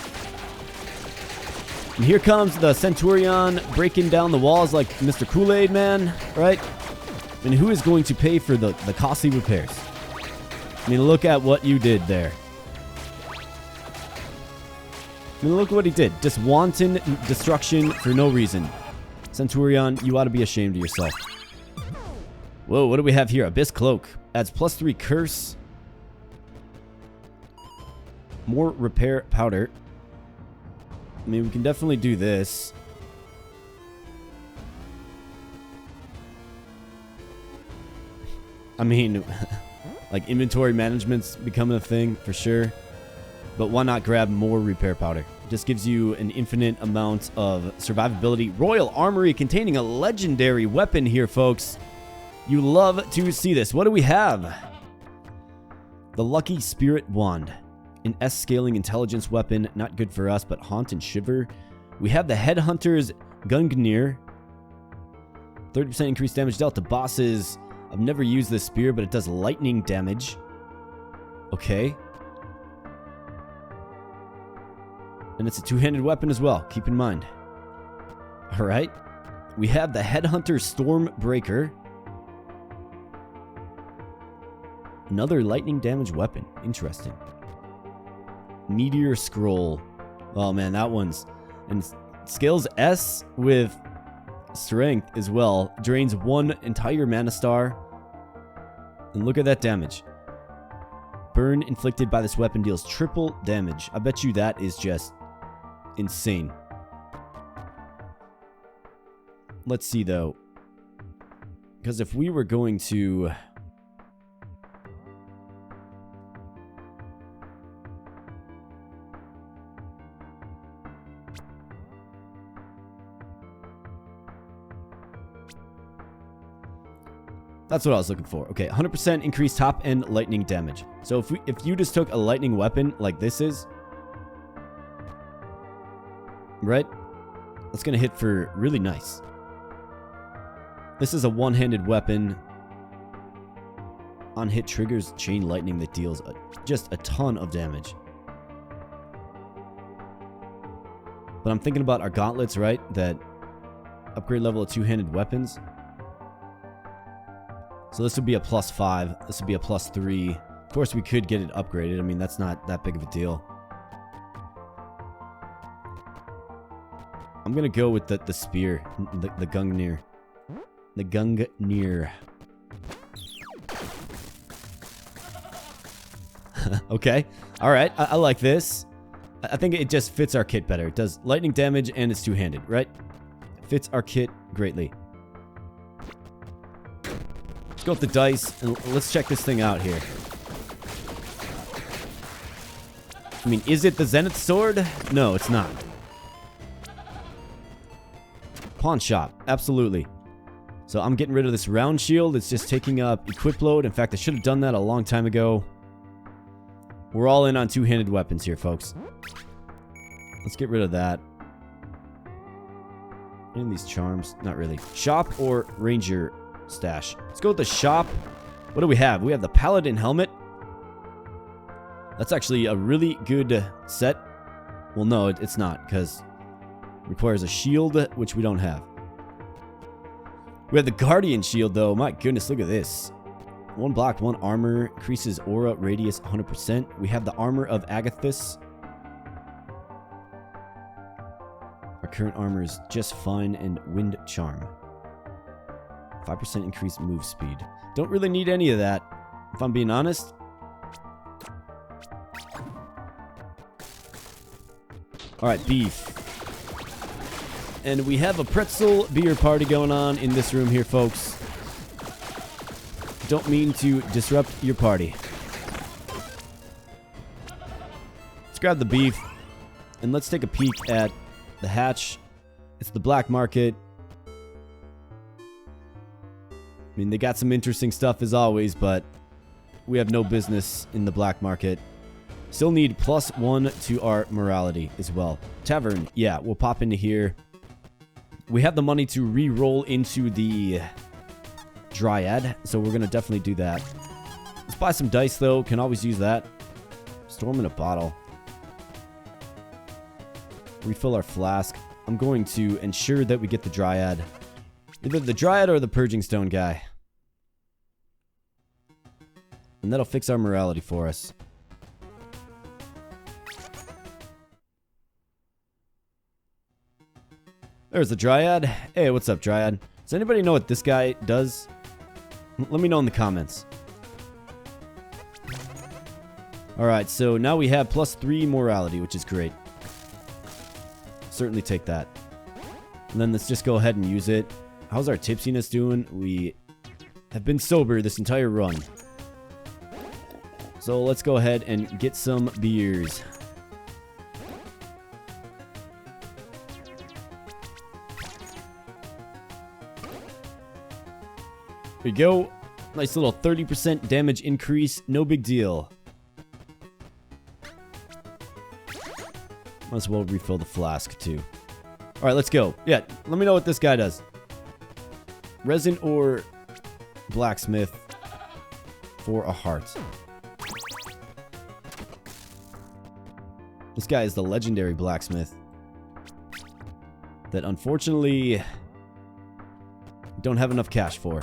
Speaker 1: And here comes the Centurion breaking down the walls like Mr. Kool-Aid Man, right? And who is going to pay for the costly repairs? I mean, look at what you did there. I mean, look what he did. Just wanton destruction for no reason. Centurion, you ought to be ashamed of yourself. Whoa, what do we have here? Abyss Cloak. Adds +3 curse. More repair powder. I mean, we can definitely do this. I mean, like inventory management's becoming a thing for sure. But why not grab more repair powder? Just gives you an infinite amount of survivability. Royal Armory containing a legendary weapon here, folks. You love to see this. What do we have? The Lucky Spirit Wand. An S-scaling intelligence weapon. Not good for us, but Haunt and Shiver. We have the Headhunter's Gungnir. 30% increased damage dealt to bosses. I've never used this spear, but it does lightning damage. Okay. And it's a two-handed weapon as well. Keep in mind. Alright. We have the Headhunter Stormbreaker. Another lightning damage weapon. Interesting. Meteor Scroll. Oh man, that one's... And scales S with strength as well. Drains 1 entire mana star. And look at that damage. Burn inflicted by this weapon deals triple damage. I bet you that is just insane. Let's see though. Because if we were going to... That's what I was looking for. Okay, 100% increased top end lightning damage. So if you just took a lightning weapon like this is, right? That's gonna hit for really nice. This is a one-handed weapon. On hit triggers chain lightning that deals just a ton of damage. But I'm thinking about our gauntlets, right? That upgrade level of two-handed weapons. So this would be a +5. This would be a +3. Of course, we could get it upgraded. I mean, that's not that big of a deal. I'm going to go with the spear. The Gungnir. The Gungnir. Okay. Alright. I like this. I think it just fits our kit better. It does lightning damage and it's two-handed, right? Fits our kit greatly. Let's go with the dice and let's check this thing out here. I mean, is it the Zenith Sword? No, it's not. Pawn shop, absolutely. So I'm getting rid of this round shield. It's just taking up equip load. In fact, I should have done that a long time ago. We're all in on two-handed weapons here, folks. Let's get rid of that. Any of these charms? Not really. Shop or Ranger stash? Let's go with the shop. What do we have? We have the Paladin helmet. That's actually a really good set. Well, no, it's not, because it requires a shield, which we don't have. We have the Guardian shield, though. My goodness, look at this. 1 block, 1 armor, increases aura radius 100%. We have the armor of Agathis. Our current armor is just fine, and wind charm. 5% increased move speed. Don't really need any of that, if I'm being honest. Alright, beef. And we have a pretzel beer party going on in this room here, folks. Don't mean to disrupt your party. Let's grab the beef. And let's take a peek at the hatch. It's the black market. I mean, they got some interesting stuff as always, but we have no business in the black market. Still need +1 to our morality as well. Tavern, yeah, we'll pop into here. We have the money to re-roll into the Dryad, so we're going to definitely do that. Let's buy some dice, though. Can always use that. Storm in a bottle. Refill our flask. I'm going to ensure that we get the Dryad. Either the Dryad or the Purging Stone guy. And that'll fix our morality for us. There's the Dryad. Hey, what's up, Dryad? Does anybody know what this guy does? Let me know in the comments. Alright, so now we have +3 morality, which is great. Certainly take that. And then let's just go ahead and use it. How's our tipsiness doing? We have been sober this entire run. So let's go ahead and get some beers. There we go. Nice little 30% damage increase. No big deal. Might as well refill the flask too. Alright, let's go. Yeah, let me know what this guy does. Resin or blacksmith for a heart. This guy is the legendary blacksmith that unfortunately don't have enough cash for.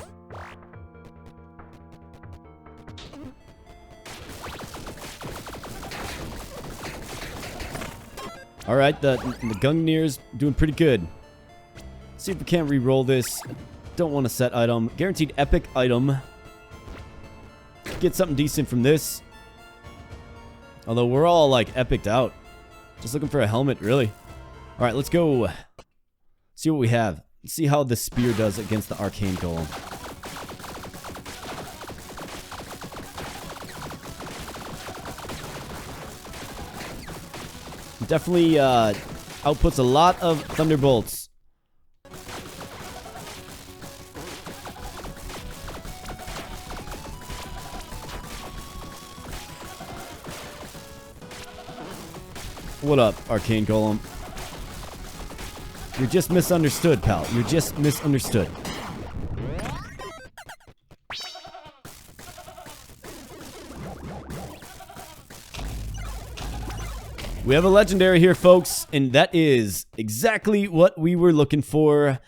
Speaker 1: Alright, the Gungnir's doing pretty good. Let's see if we can't re-roll this. Don't want a set item. Guaranteed epic item. Get something decent from this. Although we're all like epicked out. Just looking for a helmet, really. Alright, let's go. See what we have. Let's see how the spear does against the arcane golem. Definitely outputs a lot of thunderbolts. What up, arcane golem? You're just misunderstood, pal. You're just misunderstood. We have a legendary here, folks, and that is exactly what we were looking for.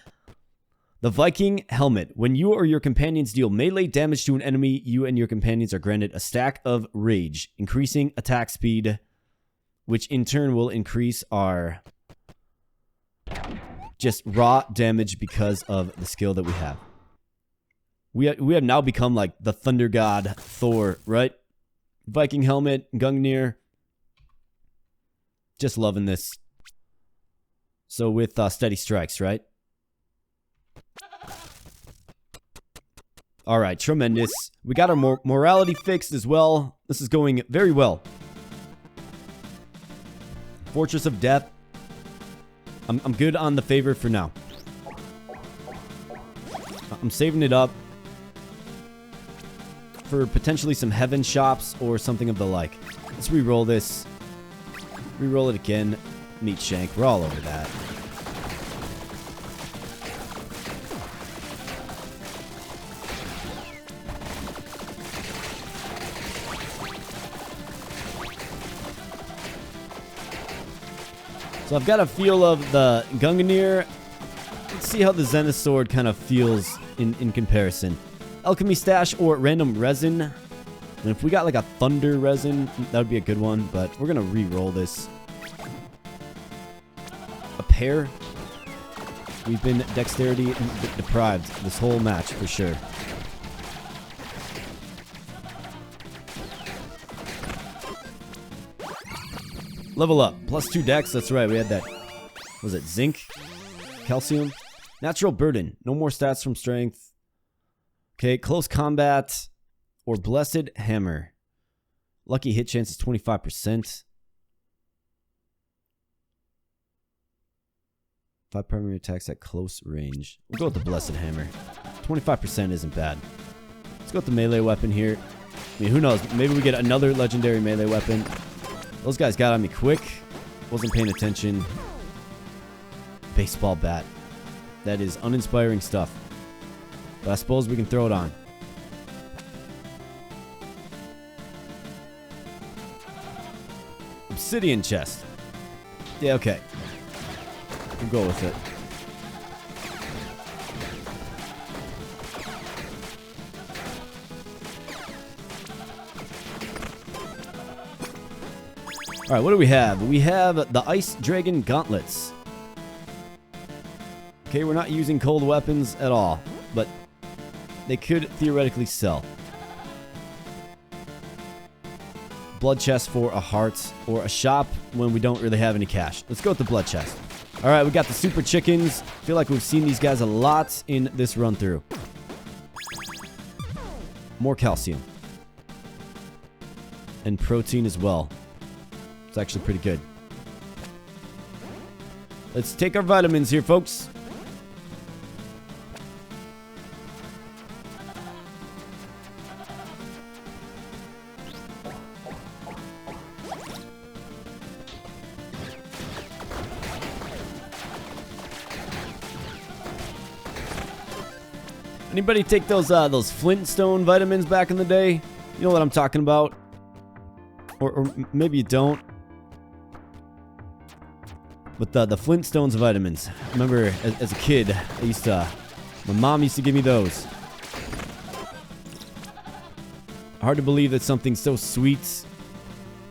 Speaker 1: The Viking Helmet. When you or your companions deal melee damage to an enemy, you and your companions are granted a stack of rage, increasing attack speed, which in turn will increase our just raw damage because of the skill that we have. We have now become like the thunder god Thor, right? Viking Helmet, Gungnir. Just loving this. So with steady strikes, right? Alright, tremendous. We got our morality fixed as well. This is going very well. Fortress of Death. I'm good on the favor for now. I'm saving it up for potentially some heaven shops or something of the like. Let's re-roll this. Reroll it again. Meat shank. We're all over that. So I've got a feel of the Gungnir. Let's see how the Zenith Sword kind of feels in comparison. Alchemy Stash or Random Resin. And if we got like a Thunder Resin, that would be a good one, but we're going to re-roll this. A pair. We've been dexterity deprived this whole match for sure. Level up. +2 dex, that's right, we had that. Was it zinc? Calcium? Natural burden. No more stats from strength. Okay, close combat. Or Blessed Hammer. Lucky hit chance is 25%. 5 primary attacks at close range. We'll go with the Blessed Hammer. 25% isn't bad. Let's go with the melee weapon here. I mean, who knows? Maybe we get another legendary melee weapon. Those guys got on me quick. Wasn't paying attention. Baseball bat. That is uninspiring stuff. But I suppose we can throw it on. Obsidian chest. Yeah, okay. We'll go with it. Alright, what do we have? We have the Ice Dragon Gauntlets. Okay, we're not using cold weapons at all, but they could theoretically sell. Blood chest for a heart or a shop when we don't really have any cash. Let's go with the blood chest. All right, we got the super chickens. Feel like we've seen these guys a lot in this run through. More calcium. And protein as well. It's actually pretty good. Let's take our vitamins here, folks. Anybody take those Flintstone vitamins back in the day? You know what I'm talking about? Or maybe you don't. But the Flintstones vitamins. I remember as a kid, my mom used to give me those. Hard to believe that something so sweet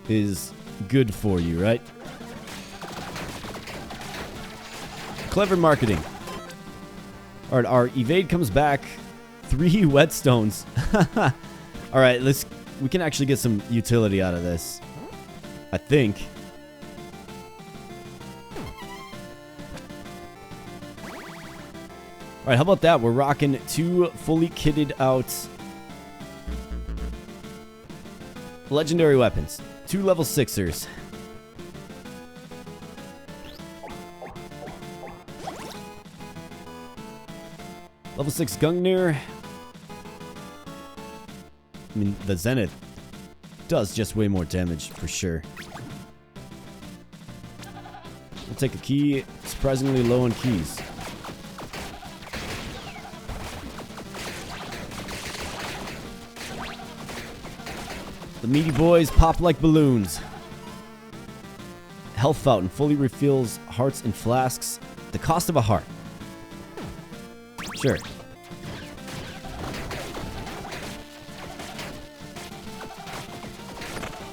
Speaker 1: is good for you, right? Clever marketing. All right, our evade comes back. 3 whetstones. All right, we can actually get some utility out of this, I think. All right, how about that? We're rocking 2 fully kitted out legendary weapons. 2 level 6ers. Level 6 Gungnir. I mean, the Zenith does just way more damage for sure. We'll take a key. Surprisingly low on keys. The meaty boys pop like balloons. Health fountain fully refills hearts and flasks. The cost of a heart. Sure.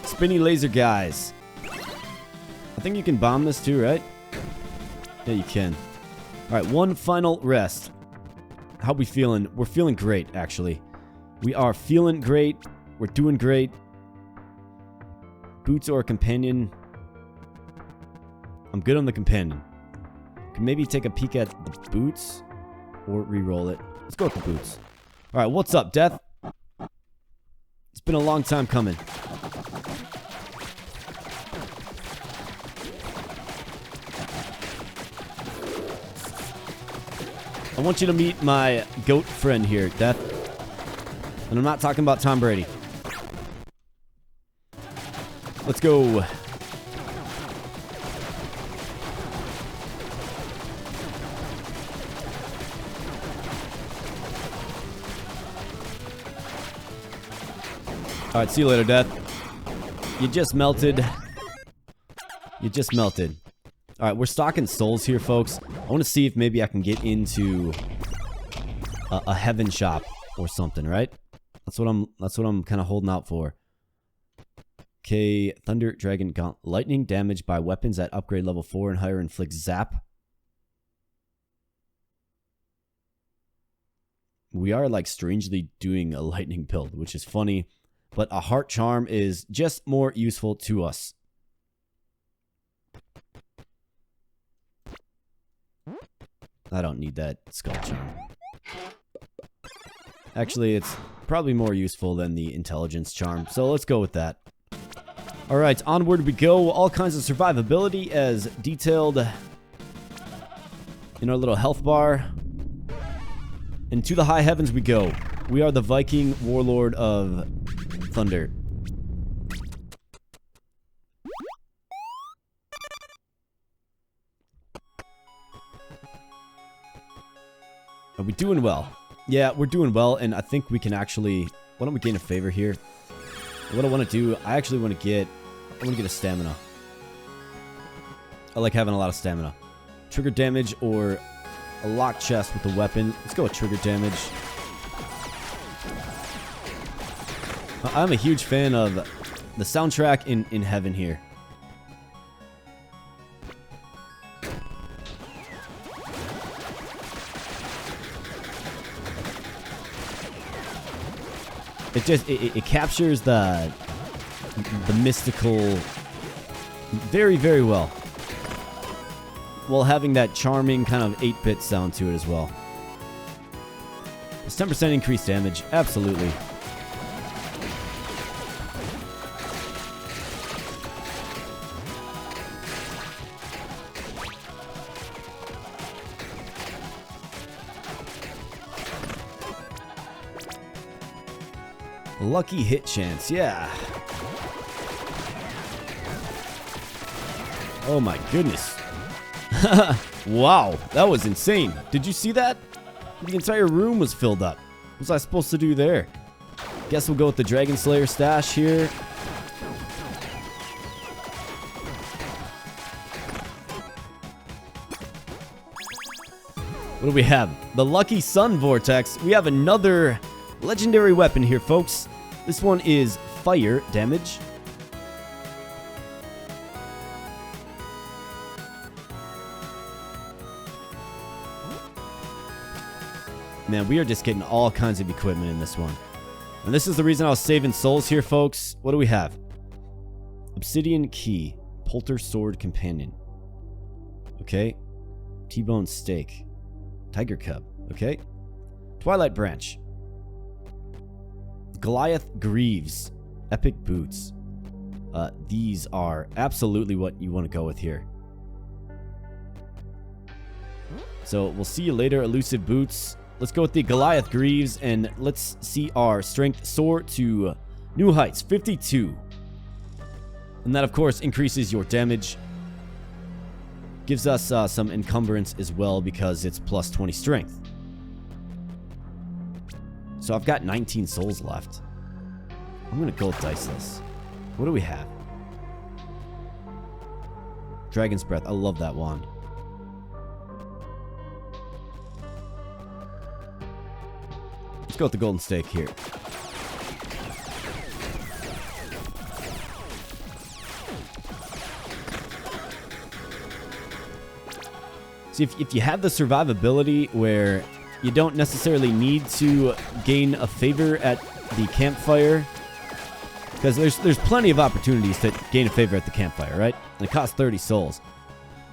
Speaker 1: Spinny laser guys. I think you can bomb this too, right? Yeah, you can. Alright, one final rest. How we feeling? We're feeling great, actually. We are feeling great. We're doing great. Boots or a companion? I'm good on the companion. Can maybe take a peek at the boots? Or re-roll it. Let's go with the boots. Alright, what's up, Death? It's been a long time coming. I want you to meet my goat friend here, Death. And I'm not talking about Tom Brady. Let's go. Alright, see you later, Death. You just melted. You just melted. Alright, we're stocking souls here, folks. I want to see if maybe I can get into a heaven shop or something, right? That's what I'm kind of holding out for. Okay, Thunder Dragon Gaunt. Lightning damage by weapons at upgrade level 4 and higher inflicts zap. We are like strangely doing a lightning build, which is funny. But a heart charm is just more useful to us. I don't need that skull charm. Actually, it's probably more useful than the intelligence charm. So let's go with that. Alright, onward we go. All kinds of survivability as detailed in our little health bar. And to the high heavens we go. We are the Viking warlord of Thunder. Are we doing well? Yeah, we're doing well, and I think we can actually... Why don't we gain a favor here? What I want to do, I want to get a stamina. I like having a lot of stamina. Trigger damage or a locked chest with a weapon. Let's go with trigger damage. I'm a huge fan of the soundtrack in Heaven here. It captures the mystical very, very well, while having that charming kind of 8-bit sound to it as well. It's 10% increased damage, absolutely. Lucky hit chance, yeah. Oh my goodness. Wow, that was insane. Did you see that? The entire room was filled up. What was I supposed to do there? Guess we'll go with the Dragon Slayer stash here. What do we have? The Lucky Sun Vortex. We have another legendary weapon here, folks. This one is fire damage. Man, we are just getting all kinds of equipment in this one. And this is the reason I was saving souls here, folks. What do we have? Obsidian Key. Polter Sword Companion. Okay. T-Bone Steak. Tiger Cub. Okay. Twilight Branch. Goliath Greaves. Epic Boots. These are absolutely what you want to go with here. So we'll see you later, Elusive Boots. Let's go with the Goliath Greaves, and let's see our strength soar to new heights, 52. And that, of course, increases your damage. Gives us some encumbrance as well because it's plus 20 strength. So I've got 19 souls left. I'm going to go with Diceless. What do we have? Dragon's Breath. I love that wand. Let's go with the Golden Stake here. See, if you have the survivability where you don't necessarily need to gain a favor at the campfire, because there's plenty of opportunities to gain a favor at the campfire, right? And it costs 30 souls.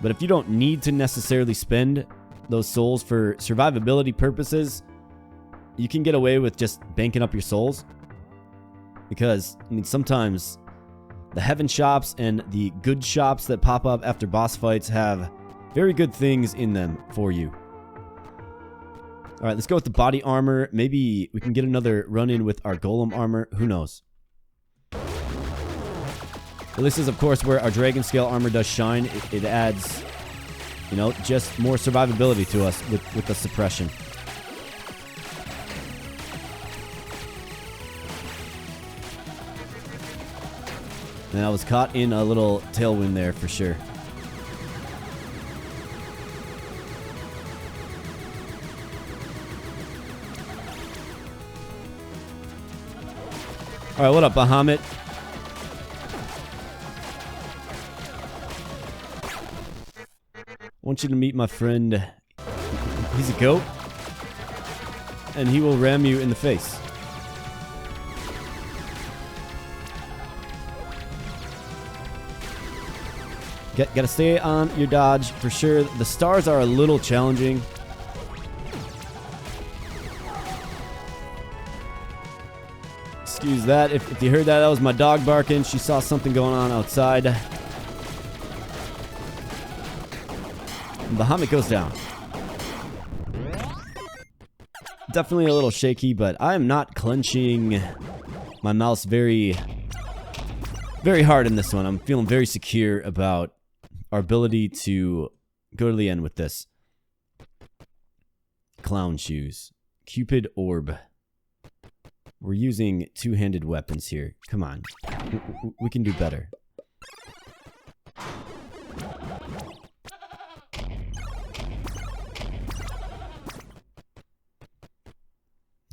Speaker 1: But if you don't need to necessarily spend those souls for survivability purposes, you can get away with just banking up your souls. Because, I mean, sometimes the heaven shops and the good shops that pop up after boss fights have very good things in them for you. Alright, let's go with the body armor. Maybe we can get another run-in with our golem armor. Who knows? Well, this is, of course, where our dragon scale armor does shine. It adds, you know, just more survivability to us with the suppression. And I was caught in a little tailwind there for sure. Alright, what up, Bahamut? I want you to meet my friend. He's a goat. And he will ram you in the face. Gotta stay on your dodge for sure. The stars are a little challenging. Excuse that. If you heard that, that was my dog barking. She saw something going on outside. Bahamut goes down. Definitely a little shaky, but I am not clenching my mouse very hard in this one. I'm feeling very secure about our ability to go to the end with this. Clown shoes. Cupid orb. We're using two-handed weapons here. Come on. We can do better.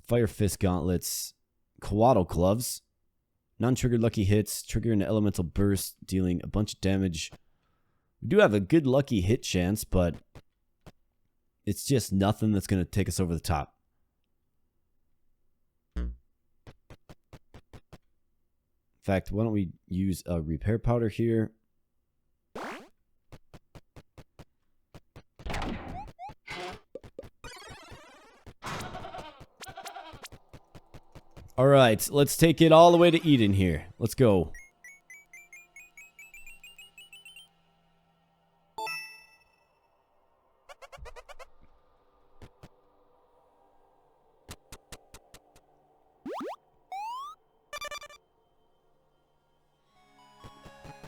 Speaker 1: Fire Fist Gauntlets. Coatl Gloves. Non-triggered lucky hits. Trigger an elemental burst, dealing a bunch of damage. We do have a good lucky hit chance, but it's just nothing that's going to take us over the top. fact, why don't we use a repair powder here? All right, let's take it all the way to Eden here. Let's go.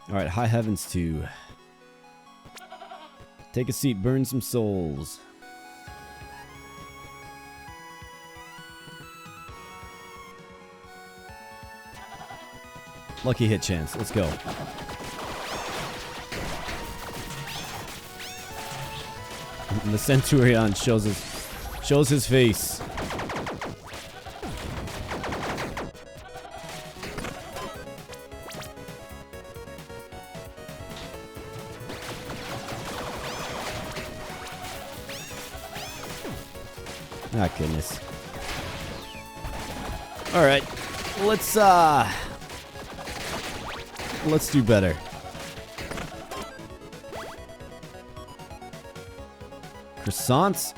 Speaker 1: All right, high heavens to take a seat, burn some souls. Lucky hit chance. Let's go. And the Centurion shows his face. Ah, goodness. All right, let's do better. Croissants?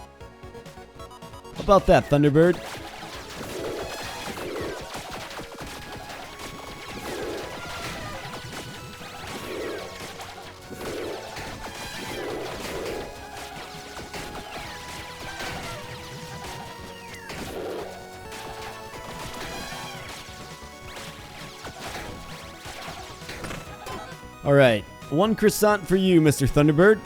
Speaker 1: How about that, Thunderbird? All right, 1 croissant for you, Mr. Thunderbird.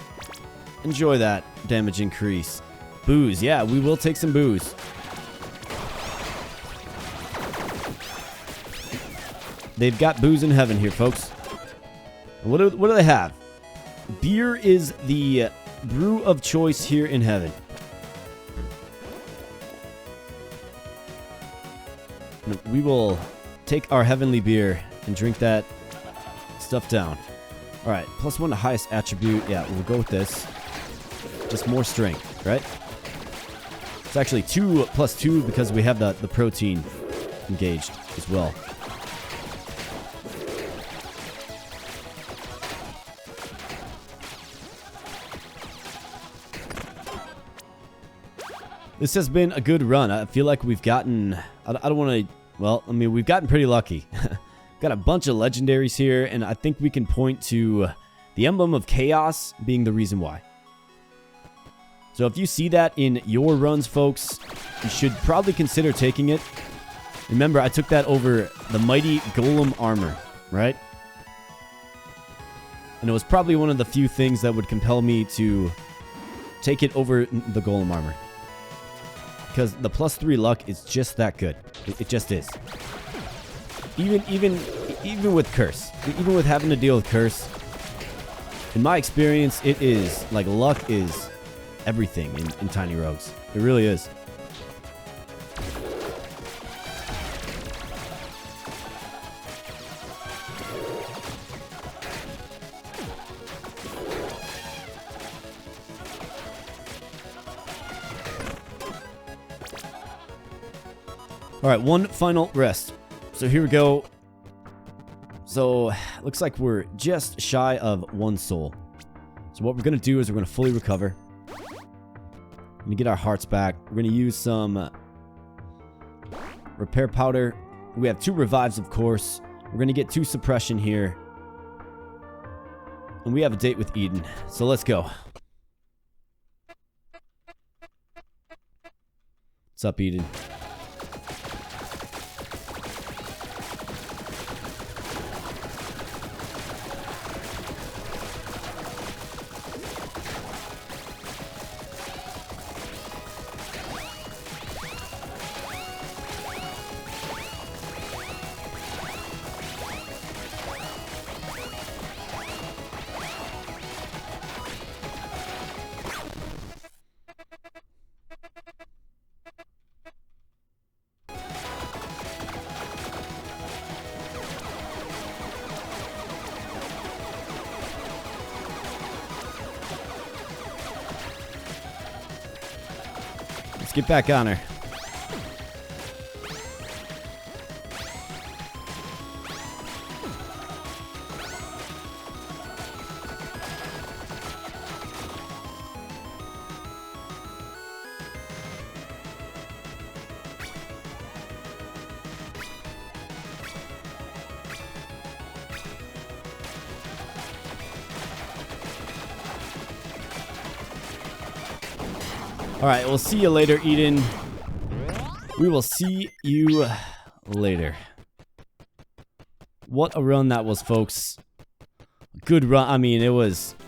Speaker 1: Enjoy that damage increase. Booze, yeah, we will take some booze. They've got booze in heaven here, folks. What do they have? Beer is the brew of choice here in heaven. We will take our heavenly beer and drink that stuff down. All right, +1 to highest attribute. Yeah, we'll go with this. Just more strength, right? It's actually 2 + 2 because we have the protein engaged as well. This has been a good run. I feel like we've gotten... I don't want to... Well, I mean, we've gotten pretty lucky. Got a bunch of legendaries here, and I think we can point to the Emblem of Chaos being the reason why. So if you see that in your runs, folks, you should probably consider taking it. Remember, I took that over the Mighty Golem Armor, right? And it was probably one of the few things that would compel me to take it over the Golem Armor. Because the +3 luck is just that good. It just is. Even with Curse. Even with having to deal with Curse. In my experience, it is, like, luck is everything in TinyRogues. It really is. All right, one final rest. So here we go. So looks like we're just shy of 1 soul. So what we're going to do is we're going to fully recover. We're going to get our hearts back. We're going to use some repair powder. We have 2 revives, of course. We're going to get 2 suppression here. And we have a date with Eden. So let's go. What's up, Eden? Get back on her. Alright, we'll see you later, Eden. We will see you later. What a run that was, folks. Good run. I mean,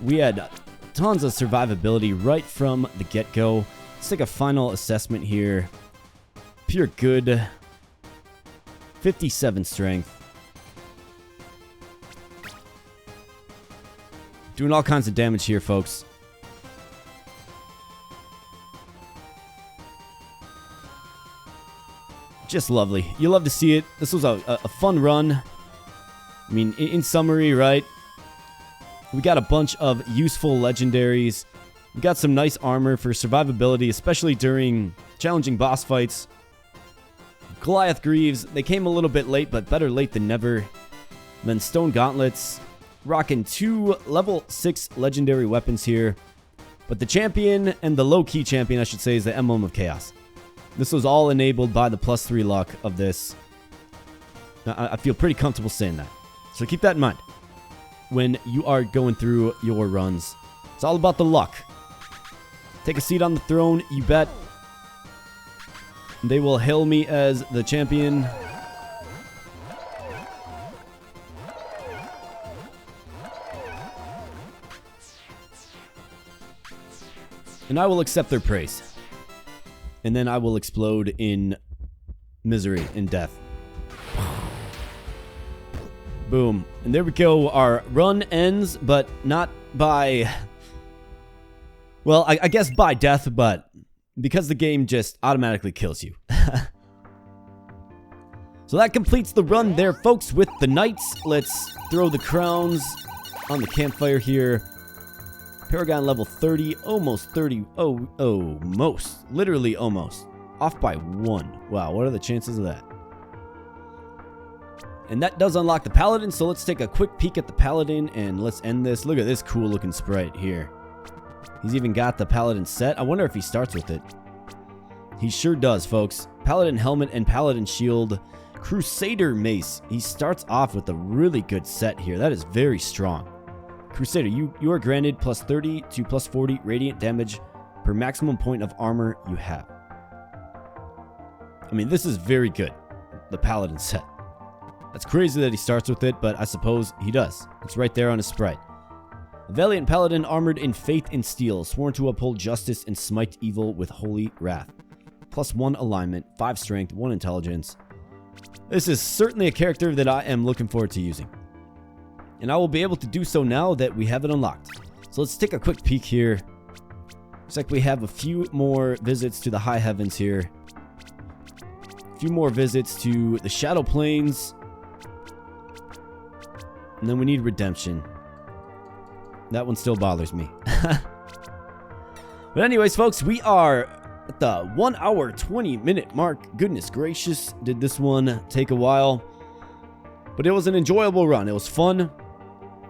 Speaker 1: we had tons of survivability right from the get-go. Let's take a final assessment here. Pure good. 57 strength. Doing all kinds of damage here, folks. Just lovely. You love to see it. This was a fun run. I mean, in summary, right? We got a bunch of useful legendaries. We got some nice armor for survivability, especially during challenging boss fights. Goliath Greaves, they came a little bit late, but better late than never. And then Stone Gauntlets, rocking 2 level 6 legendary weapons here. But the champion, and the low-key champion, I should say, is the Emblem of Chaos. This was all enabled by the +3 luck of this. I feel pretty comfortable saying that. So keep that in mind when you are going through your runs. It's all about the luck. Take a seat on the throne, you bet. They will hail me as the champion. And I will accept their praise. And then I will explode in misery and death. Boom. And there we go. Our run ends, but not by... Well, I guess by death, but because the game just automatically kills you. So that completes the run there, folks, with the knights. Let's throw the crowns on the campfire here. Paragon level 30, almost 30. Almost. Literally almost. Off by 1. Wow, what are the chances of that? And that does unlock the Paladin, so let's take a quick peek at the Paladin and let's end this. Look at this cool looking sprite here. He's even got the Paladin set. I wonder if he starts with it. He sure does, folks. Paladin helmet and Paladin shield. Crusader mace. He starts off with a really good set here. That is very strong. Crusader, you are granted +30 to +40 radiant damage per maximum point of armor you have. I mean, this is very good. The Paladin set. That's crazy that he starts with it, but I suppose he does. It's right there on his sprite. A valiant paladin armored in faith and steel, sworn to uphold justice and smite evil with holy wrath. +1 alignment, 5 strength, 1 intelligence. This is certainly a character that I am looking forward to using. And I will be able to do so now that we have it unlocked. So let's take a quick peek here. Looks like we have a few more visits to the high heavens here. A few more visits to the shadow plains. And then we need redemption. That one still bothers me. But anyways, folks, we are at the 1 hour, 20 minute mark. Goodness gracious, did this one take a while. But it was an enjoyable run. It was fun.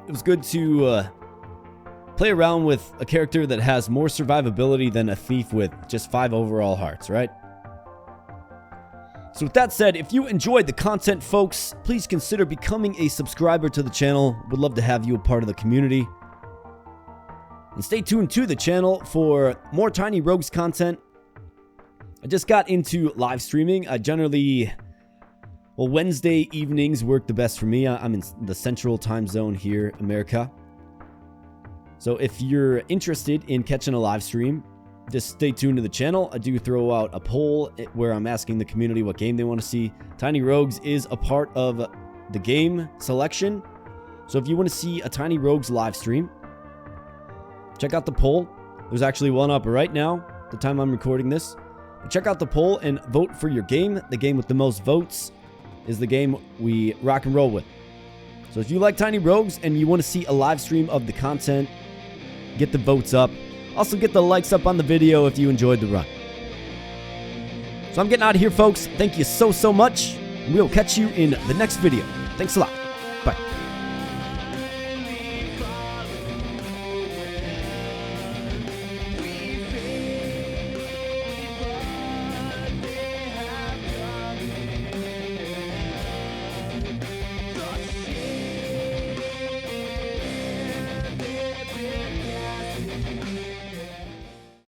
Speaker 1: It was good to play around with a character that has more survivability than a thief with just 5 overall hearts, right? So with that said, if you enjoyed the content, folks, please consider becoming a subscriber to the channel. Would love to have you a part of the community. And stay tuned to the channel for more TinyRogues content. I just got into live streaming. I generally... Well, Wednesday evenings work the best for me. I'm in the central time zone here, America. So if you're interested in catching a live stream, just stay tuned to the channel. I do throw out a poll where I'm asking the community what game they want to see. TinyRogues is a part of the game selection. So if you want to see a TinyRogues live stream, check out the poll. There's actually one up right now, the time I'm recording this. Check out the poll and vote for your game. The game with the most votes is the game we rock and roll with. So if you like TinyRogues and you want to see a live stream of the content, get the votes up. Also get the likes up on the video if you enjoyed the run. So I'm getting out of here, folks. Thank you so much. We'll catch you in the next video. Thanks a lot. Bye.